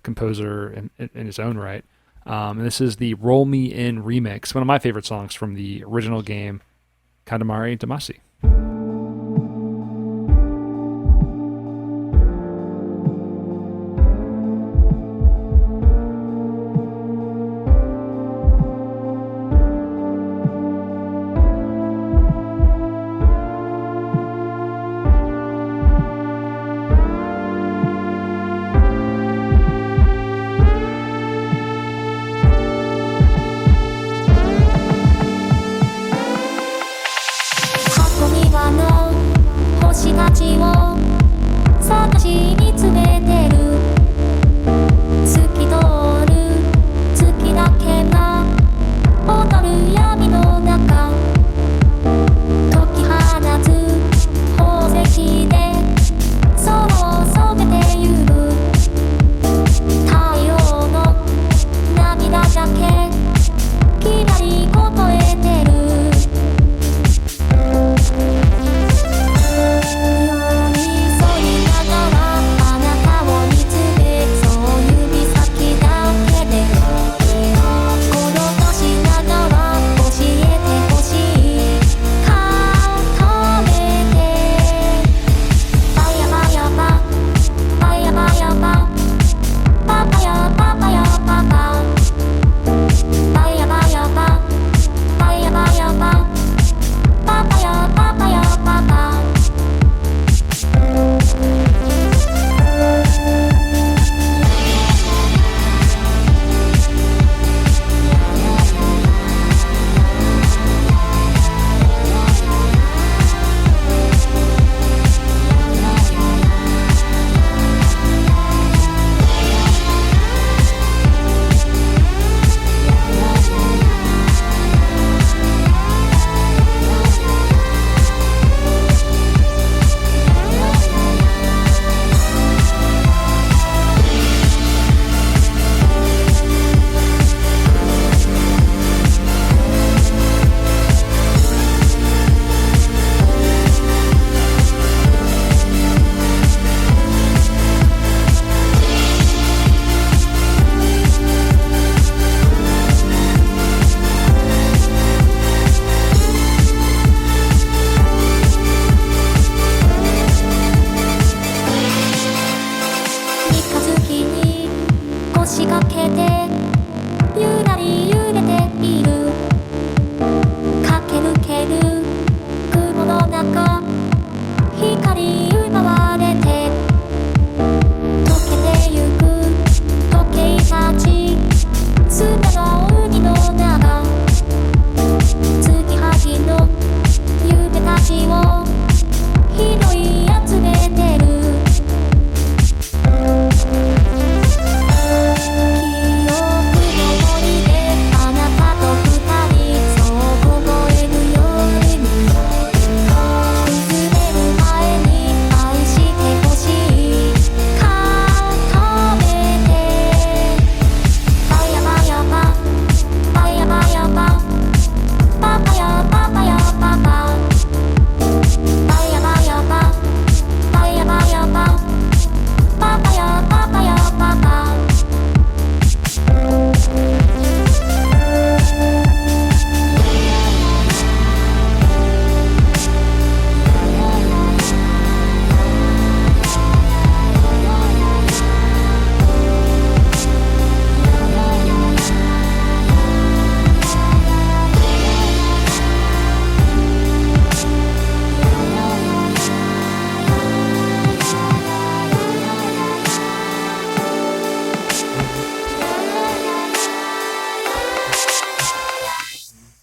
composer in his own right. And this is the Roll Me In remix, one of my favorite songs from the original game, Katamari Damacy. 「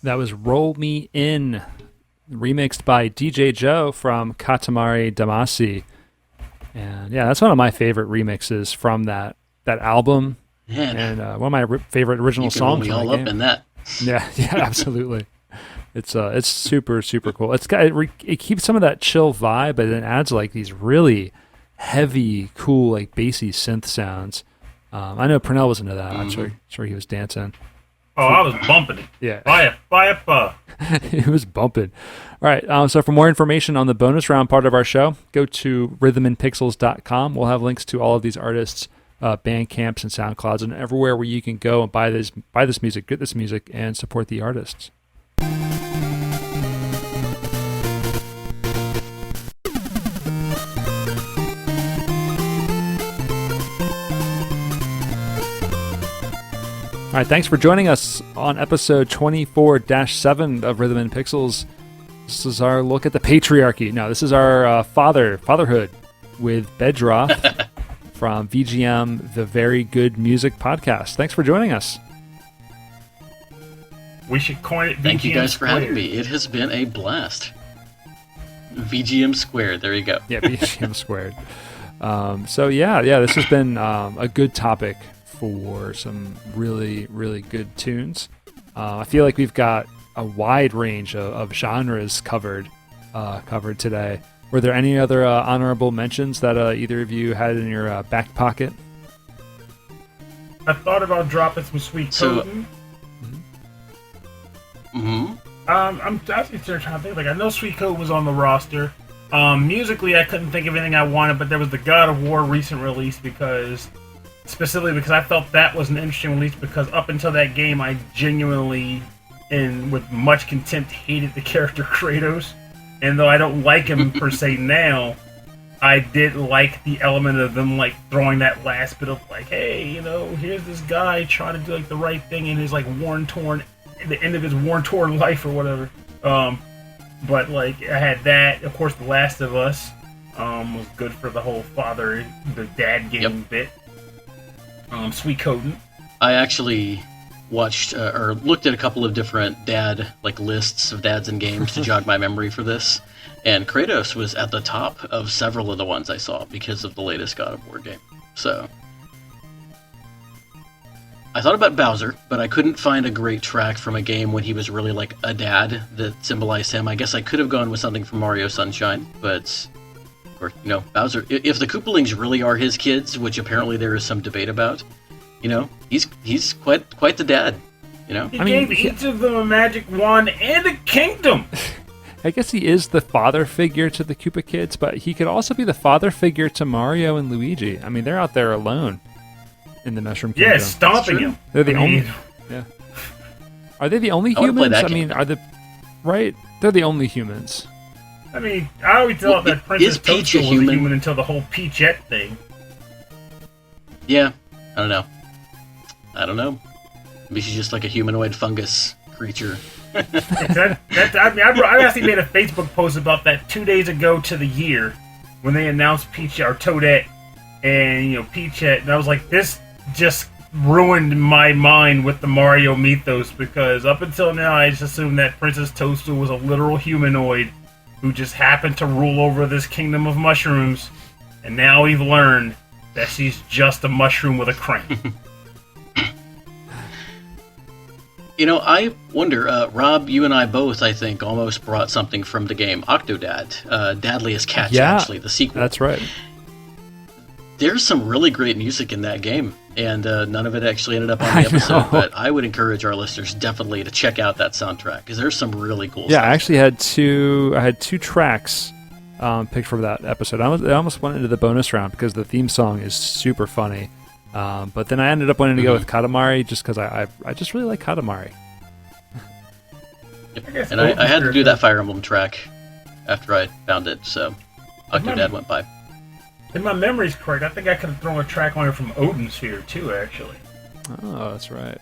That was Roll Me In, remixed by DJ Joe from Katamari Damacy. And yeah, that's one of my favorite remixes from that album. Man. And one of my favorite original songs. You can roll me all up in that. Yeah, absolutely. It's super, super cool. It keeps some of that chill vibe, but then adds like these really heavy, cool, like bassy synth sounds. I know Purnell was into that. I'm sure he was dancing. Oh, I was bumping it. Yeah. Buy up. It was bumping. All right. So for more information on the bonus round part of our show, go to rhythmandpixels.com. We'll have links to all of these artists' Bandcamps and SoundClouds and everywhere where you can go and buy this music, get this music, and support the artists. All right, thanks for joining us on episode 24-7 of Rhythm and Pixels. This is our look at the patriarchy. No, this is our fatherhood with Bedroth from VGM, the Very Good Music Podcast. Thanks for joining us. We should coin it VGM Thank you guys squared. for having me. It has been a blast. VGM squared. There you go. Yeah, VGM squared. So this has been a good topic for some really, really good tunes. I feel like we've got a wide range of genres covered today. Were there any other honorable mentions that either of you had in your back pocket? I thought about dropping some Sweet Cohen. I'm actually trying to think. Like, I know Sweet Cohen was on the roster. Musically, I couldn't think of anything I wanted, but there was the God of War recent release specifically because I felt that was an interesting release because up until that game, I genuinely, and with much contempt, hated the character Kratos. And though I don't like him per se now, I did like the element of them like throwing that last bit of like, hey, here's this guy trying to do like the right thing in his like the end of his worn-torn life or whatever. But like I had that, of course, The Last of Us was good for the whole the dad game bit. Sweet Coden. I actually watched or looked at a couple of different dad lists of dads in games to jog my memory for this, and Kratos was at the top of several of the ones I saw because of the latest God of War game. So I thought about Bowser, but I couldn't find a great track from a game when he was really like a dad that symbolized him. I guess I could have gone with something from Mario Sunshine, but Bowser, if the Koopalings really are his kids, which apparently there is some debate about, he's quite the dad, He gave each of them a magic wand and a kingdom. I guess he is the father figure to the Koopa kids, but he could also be the father figure to Mario and Luigi. I mean, they're out there alone in the Mushroom Kingdom. Yeah, stomping him. They're the only. Yeah. Are they the only humans? I mean, they're the only humans. I mean, I always thought that Princess Toadstool was a human until the whole Peachette thing. Yeah, I don't know. Maybe she's just like a humanoid fungus creature. I actually made a Facebook post about that 2 days ago to the year when they announced Toadette and Peachette, and I was like, this just ruined my mind with the Mario mythos because up until now I just assumed that Princess Toadstool was a literal humanoid who just happened to rule over this kingdom of mushrooms, and now we've learned that she's just a mushroom with a crank. I wonder, Rob, you and I both, I think, almost brought something from the game Octodad, Dadliest Catch, actually, the sequel. That's right. There's some really great music in that game, and none of it actually ended up on the episode, but I would encourage our listeners definitely to check out that soundtrack, because there's some really cool stuff. Yeah, I actually had two tracks picked for that episode. I almost went into the bonus round because the theme song is super funny. But then I ended up wanting to go with Katamari just because I just really like Katamari. Yep. And I had to do that Fire Emblem track after I found it, so Octodad went by. If my memory's correct, I think I could have thrown a track on it from Odin Sphere too, actually. Oh, that's right.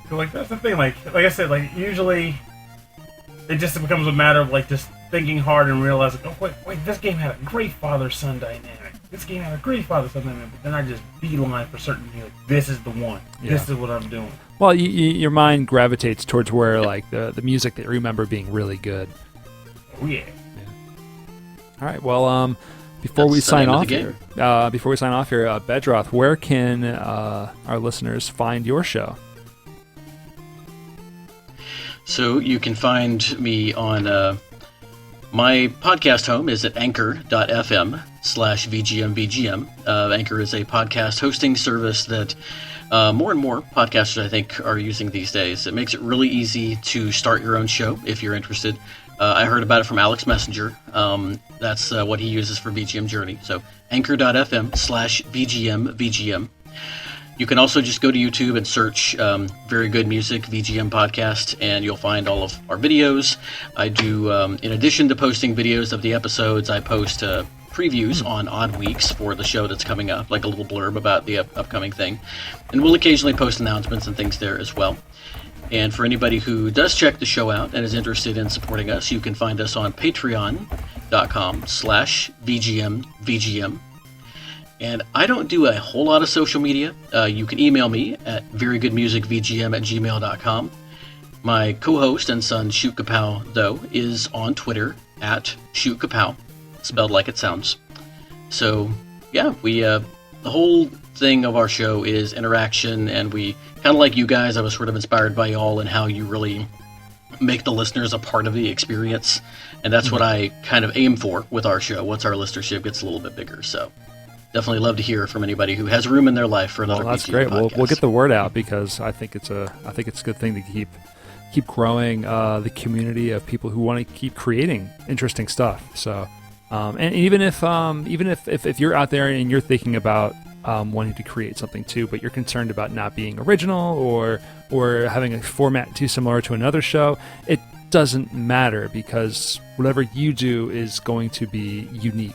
So, that's the thing. Like I said, usually it just becomes a matter of just thinking hard and realizing, oh wait, this game had a great father-son dynamic. this game had a great father something, but then I just beeline for certain. Like, this is the one. Yeah. This is what I'm doing. Well, your mind gravitates towards where like the music that you remember being really good. Oh yeah. All right. Well, before we sign off here, Bedroth, where can our listeners find your show? So you can find me on my podcast home is at anchor.fm/VGMBGM. Anchor is a podcast hosting service that more and more podcasters, I think, are using these days. It makes it really easy to start your own show if you're interested. I heard about it from Alex Messenger. That's what he uses for VGM Journey. So anchor.fm/VGMVGM. You can also just go to YouTube and search Very Good Music VGM Podcast, and you'll find all of our videos. I do, in addition to posting videos of the episodes, I post previews on odd weeks for the show that's coming up, like a little blurb about the upcoming thing. And we'll occasionally post announcements and things there as well. And for anybody who does check the show out and is interested in supporting us, you can find us on patreon.com/VGMVGM. And I don't do a whole lot of social media. You can email me at verygoodmusicvgm@gmail.com. My co-host and son, Shoot Kapow, though, is on Twitter at Shoot Kapow, spelled like it sounds. So, yeah, we the whole thing of our show is interaction, and we, kind of like you guys, I was sort of inspired by y'all and how you really make the listeners a part of the experience. And that's what I kind of aim for with our show. Once our listenership gets a little bit bigger, so... Definitely love to hear from anybody who has room in their life for another. Well, that's VGM great. podcast. We'll get the word out, because I think it's a good thing to keep growing the community of people who want to keep creating interesting stuff. So, and even if you're out there and you're thinking about wanting to create something too, but you're concerned about not being original or having a format too similar to another show, it doesn't matter, because whatever you do is going to be unique.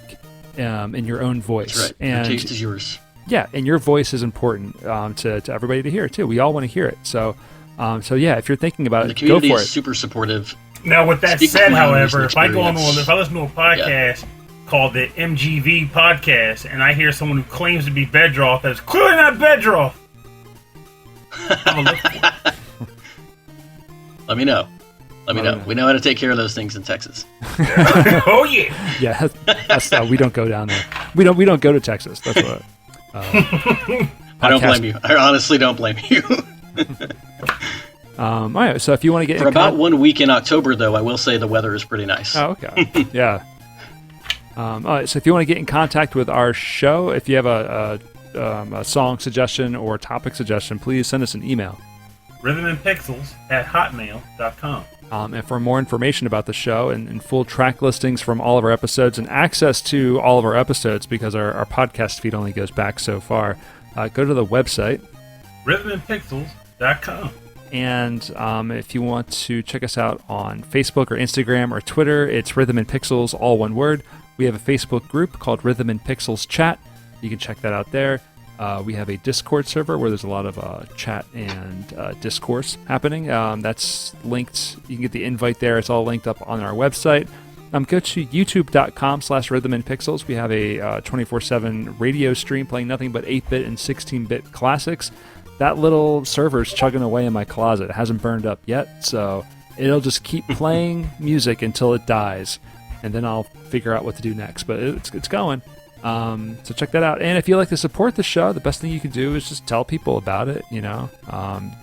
In your own voice. That's right. And your taste is yours. Yeah, and your voice is important to everybody to hear too. We all want to hear it. So yeah, if you're thinking about it, go for it. The community is super supportive. Now, with that said, however, if I listen to a podcast called the MGV Podcast, and I hear someone who claims to be Bedroth that's clearly not Bedroth, I'm gonna look for it. Let me know. Let me know. We know how to take care of those things in Texas. Oh yeah. Yeah, that's we don't go down there. We don't go to Texas. That's what. I don't blame you. I honestly don't blame you. All right. So if you want to get for about 1 week in October, though, I will say the weather is pretty nice. Oh, okay. Yeah. All right. So if you want to get in contact with our show, if you have a song suggestion or topic suggestion, please send us an email. rhythmandpixels@hotmail.com. And for more information about the show and full track listings from all of our episodes and access to all of our episodes, because our podcast feed only goes back so far, go to the website rhythmandpixels.com. And if you want to check us out on Facebook or Instagram or Twitter, it's Rhythm and Pixels, all one word. We have a Facebook group called Rhythm and Pixels Chat. You can check that out there. We have a Discord server where there's a lot of chat and discourse happening. That's linked. You can get the invite there. It's all linked up on our website. Go to youtube.com/rhythmandpixels. We have a 24/7 radio stream playing nothing but 8-bit and 16-bit classics. That little server's chugging away in my closet. It hasn't burned up yet, so it'll just keep playing music until it dies, and then I'll figure out what to do next. But it's going. So check that out. And if you like to support the show, the best thing you can do is just tell people about it. You know,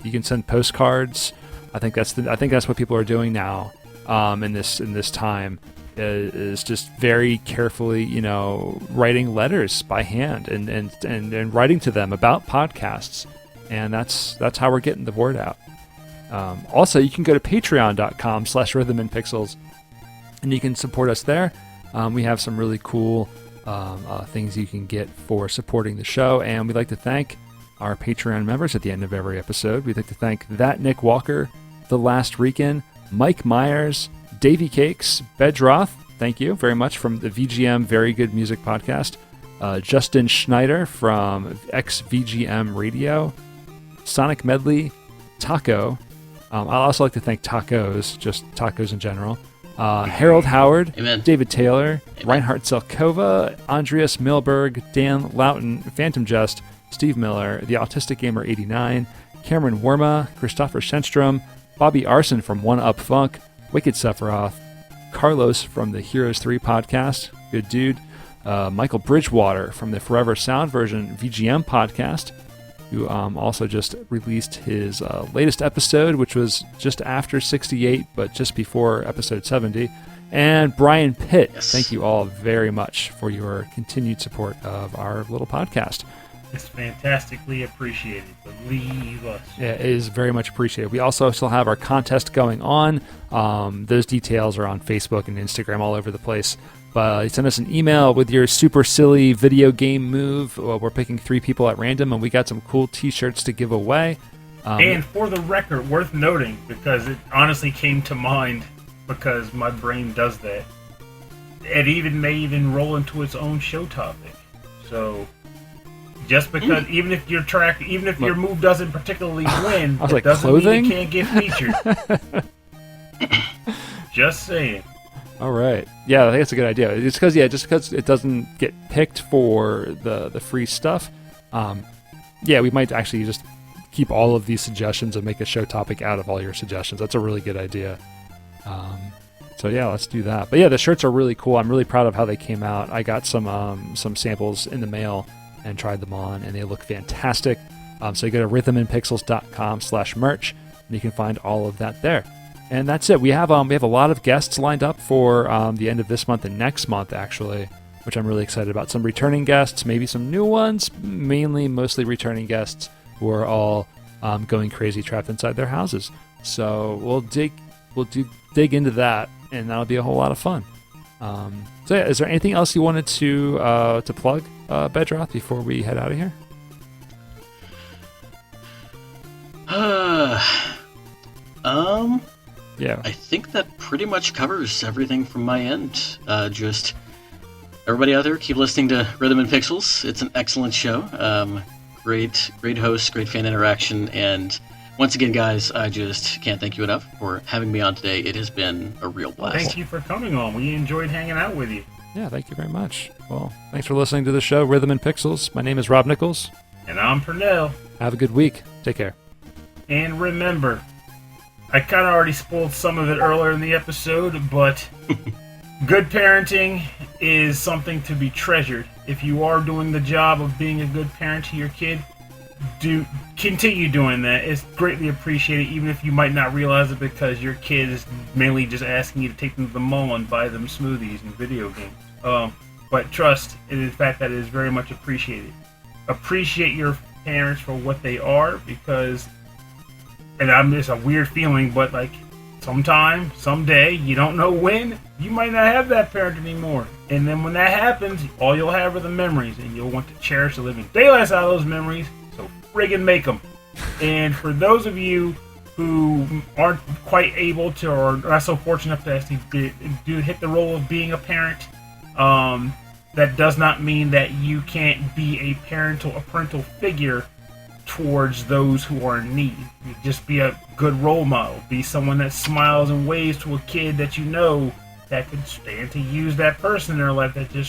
you can send postcards. I think that's what people are doing now. In this time is just very carefully, writing letters by hand and writing to them about podcasts. And that's how we're getting the word out. Also, you can go to patreon.com/rhythmandpixels, and you can support us there. We have some really cool things you can get for supporting the show, and we'd like to thank our Patreon members at the end of every episode. We'd like to thank That Nick Walker, The Last Rican, Mike Myers, Davey Cakes, Bedroth, thank you very much, from the VGM Very Good Music Podcast, Justin Schneider from XVGM Radio, Sonic Medley, Taco. I'd also like to thank Tacos, just tacos in general. Harold Howard, Amen. David Taylor, Reinhard Zelkova, Andreas Milberg, Dan Loughton, Phantom Jest, Steve Miller, The Autistic Gamer 89, Cameron Worma, Christopher Shenstrom, Bobby Arson from One Up Funk, Wicked Sephiroth, Carlos from the Heroes 3 podcast, good dude, Michael Bridgewater from the Forever Sound Version VGM podcast, who also just released his latest episode, which was just after 68, but just before episode 70. And Brian Pitt. Yes. Thank you all very much for your continued support of our little podcast. It's fantastically appreciated. Believe us. Yeah, it is very much appreciated. We also still have our contest going on. Those details are on Facebook and Instagram all over the place. But send us an email with your super silly video game move. We're picking 3 people at random, and we got some cool T-shirts to give away. And for the record, worth noting, because it honestly came to mind because my brain does that. It may even roll into its own show topic. So just because, even if your move doesn't particularly win, I was it like, doesn't clothing? mean it can't get featured. Just saying. All right. Yeah, I think that's a good idea. It's because it doesn't get picked for the free stuff. We might actually just keep all of these suggestions and make a show topic out of all your suggestions. That's a really good idea. So yeah, let's do that. But yeah, the shirts are really cool. I'm really proud of how they came out. I got some samples in the mail and tried them on, and they look fantastic. So you go to rhythmandpixels.com/merch, and you can find all of that there. And that's it. We have a lot of guests lined up for the end of this month and next month, actually, which I'm really excited about. Some returning guests, maybe some new ones, mostly returning guests who are all going crazy trapped inside their houses. So we'll dig into that, and that'll be a whole lot of fun. So yeah, is there anything else you wanted to plug, Bedroth, before we head out of here? Yeah. I think that pretty much covers everything from my end. Just everybody out there, keep listening to Rhythm and Pixels. It's an excellent show. Great host, great fan interaction, and once again, guys, I just can't thank you enough for having me on today. It has been a real blast. Thank you for coming on. We enjoyed hanging out with you. Yeah, thank you very much. Well, thanks for listening to the show, Rhythm and Pixels. My name is Rob Nichols. And I'm Pernell. Have a good week. Take care. And remember, I kind of already spoiled some of it earlier in the episode, but good parenting is something to be treasured. If you are doing the job of being a good parent to your kid, continue doing that. It's greatly appreciated, even if you might not realize it, because your kid is mainly just asking you to take them to the mall and buy them smoothies and video games. But trust, in fact, that is very much appreciated. Appreciate your parents for what they are, because, and it's a weird feeling, but like sometime, someday, you don't know when, you might not have that parent anymore. And then when that happens, all you'll have are the memories, and you'll want to cherish the living daylights out of those memories. So friggin' make them. And for those of you who aren't quite able to, or not so fortunate enough to actually hit the role of being a parent, that does not mean that you can't be a parental figure towards those who are in need. You just be a good role model. Be someone that smiles and waves to a kid that you know that could stand to use that person in their life, that they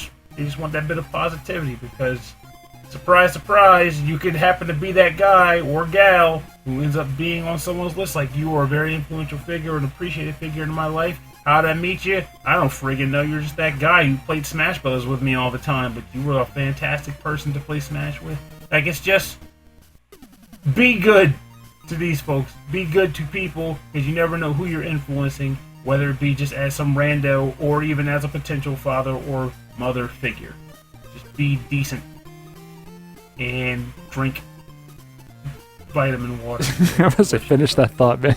just want that bit of positivity, because surprise, surprise, you could happen to be that guy or gal who ends up being on someone's list. Like, you are a very influential figure, an appreciated figure in my life. How'd I meet you? I don't friggin' know. You're just that guy who played Smash Bros. With me all the time, but you were a fantastic person to play Smash with. Like, it's just, be good to these folks. Be good to people, because you never know who you're influencing, whether it be just as some rando or even as a potential father or mother figure. Just be decent. And drink vitamin water. I was going to finish that thought, man.